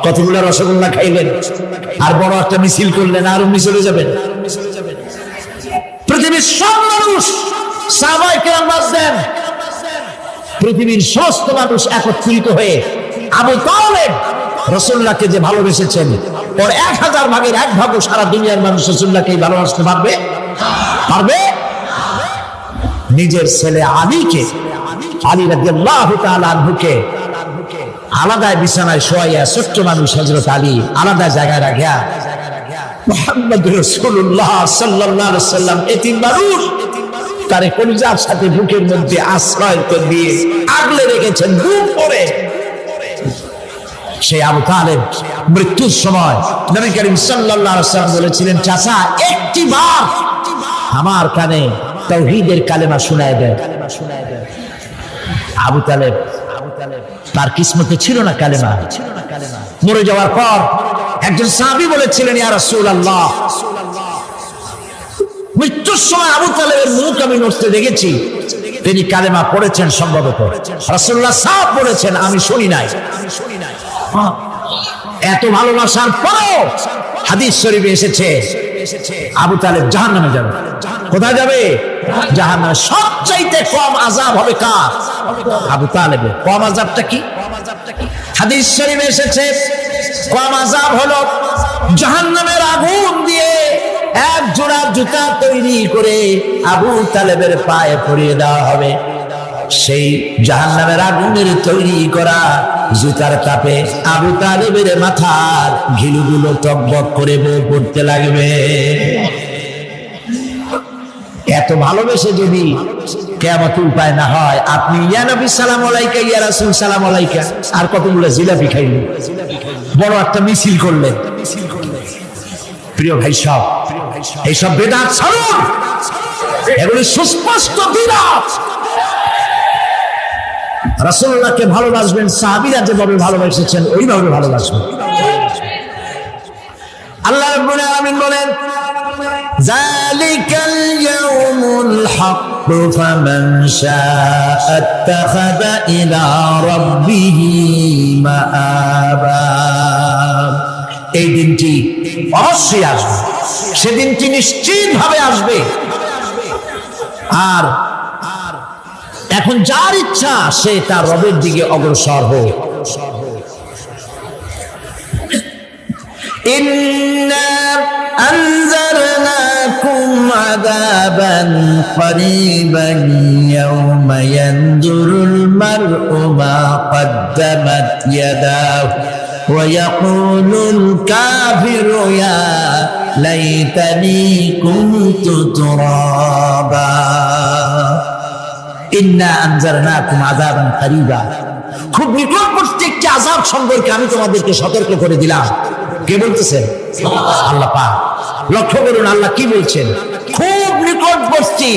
কতগুলো রসগোল্লা খাইলেন আর বড় একটা মিছিল করলেন আর অমনি চলে যাবেন? পৃথিবীর সব মানুষ সাহাবায়ে কেরাম বাদ দেন, পৃথিবীর সমস্ত মানুষ একত্রিত হয়ে আবু তালেব রাসূলুল্লাহকে যে ভালোবেসেছেন, ওর 1000 ভাগের 1 ভাগও সারা দুনিয়ার মানুষ রাসূলুল্লাহকে ভালোবাসতে পারবে? পারবে? নিজের ছেলে আলীকে, আলী রাদিয়াল্লাহু তাআলা আনহুকে আলাদা বিছানায় শোয়াইয়া, ছোট্ট মানুষ হযরত আলী আলাদা জায়গায় রাখিয়া মুহাম্মদ রাসূলুল্লাহ সাল্লাল্লাহু আলাইহি ওয়াসাল্লাম এতিম মানুষ তারে কলিজার সাথে বুকের মধ্যে আশ্রয় দিয়ে আগলে রেখেছেন বুক করে। সেই আবু তালেব মৃত্যুর সময় নবী করিম সাল্লাল্লাহু আলাইহি ওয়াসাল্লাম বলেছিলেন, চাচা একটি বার আমার কানে তাওহীদের কালেমা শোনায় দেন। আবু তালেব তার কিসমতে ছিল না কালেমা। মরে যাওয়ার পর একজন সাহাবী বলেছিলেন, ইয়া রাসূলুল্লাহ, মৃত্যুর সময় আবু তালেবের মুখ আমি নড়তে দেখেছি, তিনি কালেমা পড়েছেন সম্ভবত। রাসূলুল্লাহ সাহেব বলেছেন, আমি শুনি নাই। এত ভালোবাসার পরেও হাদিস শরীফে এসেছে আবু তালেব জাহান্নামে যাবে। কোথায় যাবে? জাহান্নামে। সবচাইতে কম আযাব হবে কার? আবু তালেবের। কম আযাবটা কি? হাদিস শরীফে এসেছে কম আযাব হলো জাহান্নামের আগুন দিয়ে এক জোড়া জুতা তৈরি করে আবু তালেবের পায়ে পরিয়ে দেওয়া হবে। সেই জাহান্নামের আগুনের তৈরি করা জুতার তাপে আবু তালেবের মাথার ঘিলুগুলো টকবক করে বয়ে পড়তে লাগবে। এত ভালোবেসে যদি কিয়ামতের উপায় না হয়, আপনি ইয়া নবী সালাম আলাইকা, ইয়া রাসূল সালাম আলাইকা আর কতগুলো জিলাপি খাইলেন, বড় একটা মিছিল করলেন। প্রিয় ভাই সব, এইসব বেদাত ছাড়ুন, এগুলি সুস্পষ্ট বিদাত। রাসূলুল্লাহকে ভালোবাসবেন, সাহাবীরা যেভাবে ভালোবেসেছেন ওইভাবে ভালোবাসবেন। আল্লাহ রাব্বুল আলামিন বলেন, যালিকাল ইয়াউমুল হক ফামান শাআ আত্তাখাযা ইলা রাব্বিহি মাআবা। এই দিনটি অবশ্যই আসবে, সেদিনটি নিশ্চিতভাবে আসবে। আর এখন যার ইচ্ছা সে তার রবের দিকে অগ্রসর হোক। ইন্না আনজারনাকুম আযাবান করিবান ইয়াওমা ইয়ানজুরুল মার'উ মা কদ্দামাত ইয়াদাহু ওয়া ইয়াকুলুল কাফিরু ইয়া লাইতানি কুনতু তুরাবা। ইন্না আনজারনাকুম আযাবান কারীবা, খুব নিকটবর্তী একটি আযাব সম্পর্কে আমি তোমাদেরকে সতর্ক করে দিলাম। কে বলতেছেন? আল্লাহ পাক। লক্ষ্য করুন আল্লাহ কি বলছেন, খুব নিকটবর্তী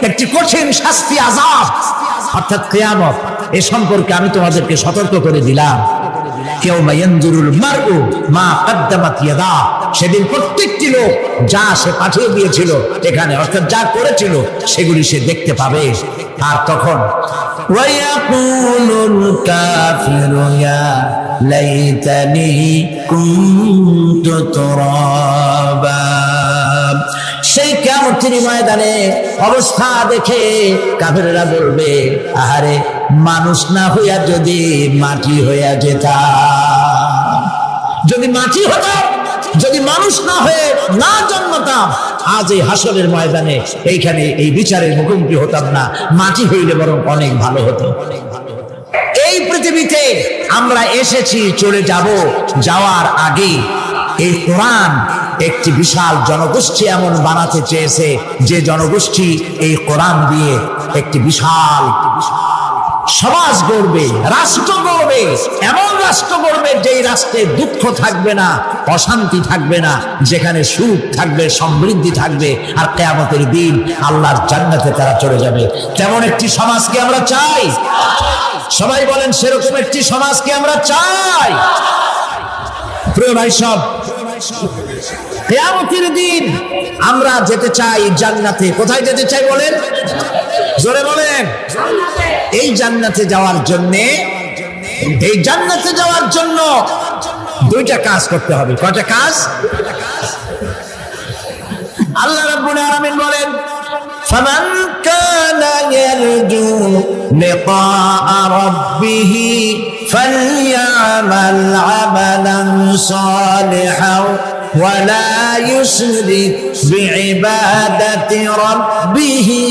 একটি কঠিন শাস্তি আযাব অর্থাৎ কিয়ামত, এ সম্পর্কে আমি তোমাদেরকে সতর্ক করে দিলাম। ইয়াওমা ইয়ানজুরুল মার'উ মা কদ্দামাত ইয়াদা, সেদিন প্রত্যেকটি লোক যা সে পাঠিয়ে দিয়েছিল এখানে, অর্থাৎ যা করেছিল সেগুলি সে দেখতে পাবে। আর তখন ওয়ায়াকুলুল কাফিরু ইয়া লাইতানি কুনতু তুরাবা। সেই কিয়ামতের ময়দানে অবস্থা দেখে কাফেররা বলবে, আহারে মানুষ না হইয়া যদি মাটি হইয়া যেতাম, যদি মাটি হতাম, যদি মানুষ না হয়ে না জন্মতাম, আজ এই হাসরের ময়দানে এইখানে এই বিচারের মুখোমুখি হতাম না, মাটি হইলে বরং অনেক ভালো হতো। এই পৃথিবীতে আমরা এসেছি, চলে যাব, যাওয়ার আগে এই কোরআন একটি বিশাল জনগোষ্ঠী এমন বানাতে চেয়েছে যে জনগোষ্ঠী এই কোরআন দিয়ে একটি বিশাল সমাজ গড়বে, রাষ্ট্র গড়বে, এমন রাষ্ট্র গড়বে যেই রাষ্ট্রে দুঃখ থাকবে না, অশান্তি থাকবে না, যেখানে সুখ থাকবে, সমৃদ্ধি থাকবে, আর কিয়ামতের দিন আল্লাহর জান্নাতে তারা চলে যাবে। তেমন একটি সমাজকে আমরা চাই। সবাই বলেন সেরকম একটি সমাজকে আমরা চাই। প্রিয় ভাই সব, কিয়ামতের দিন আমরা যেতে চাই জান্নাতে। কোথায় যেতে চাই বলেন? জোরে বলেন। এই জান্নাতে যাওয়ার জন্য দুইটা কাজ করতে হবে। কয়টা কাজ? আল্লাহ রাব্বুল আলামিন বলেন, ফামান কানা ইয়ারজু লিকাআ রাব্বিহি ফালইআমাল আমালান সালিহান ওয়া লা ইউশরিক বিইবাদাতি রাব্বিহি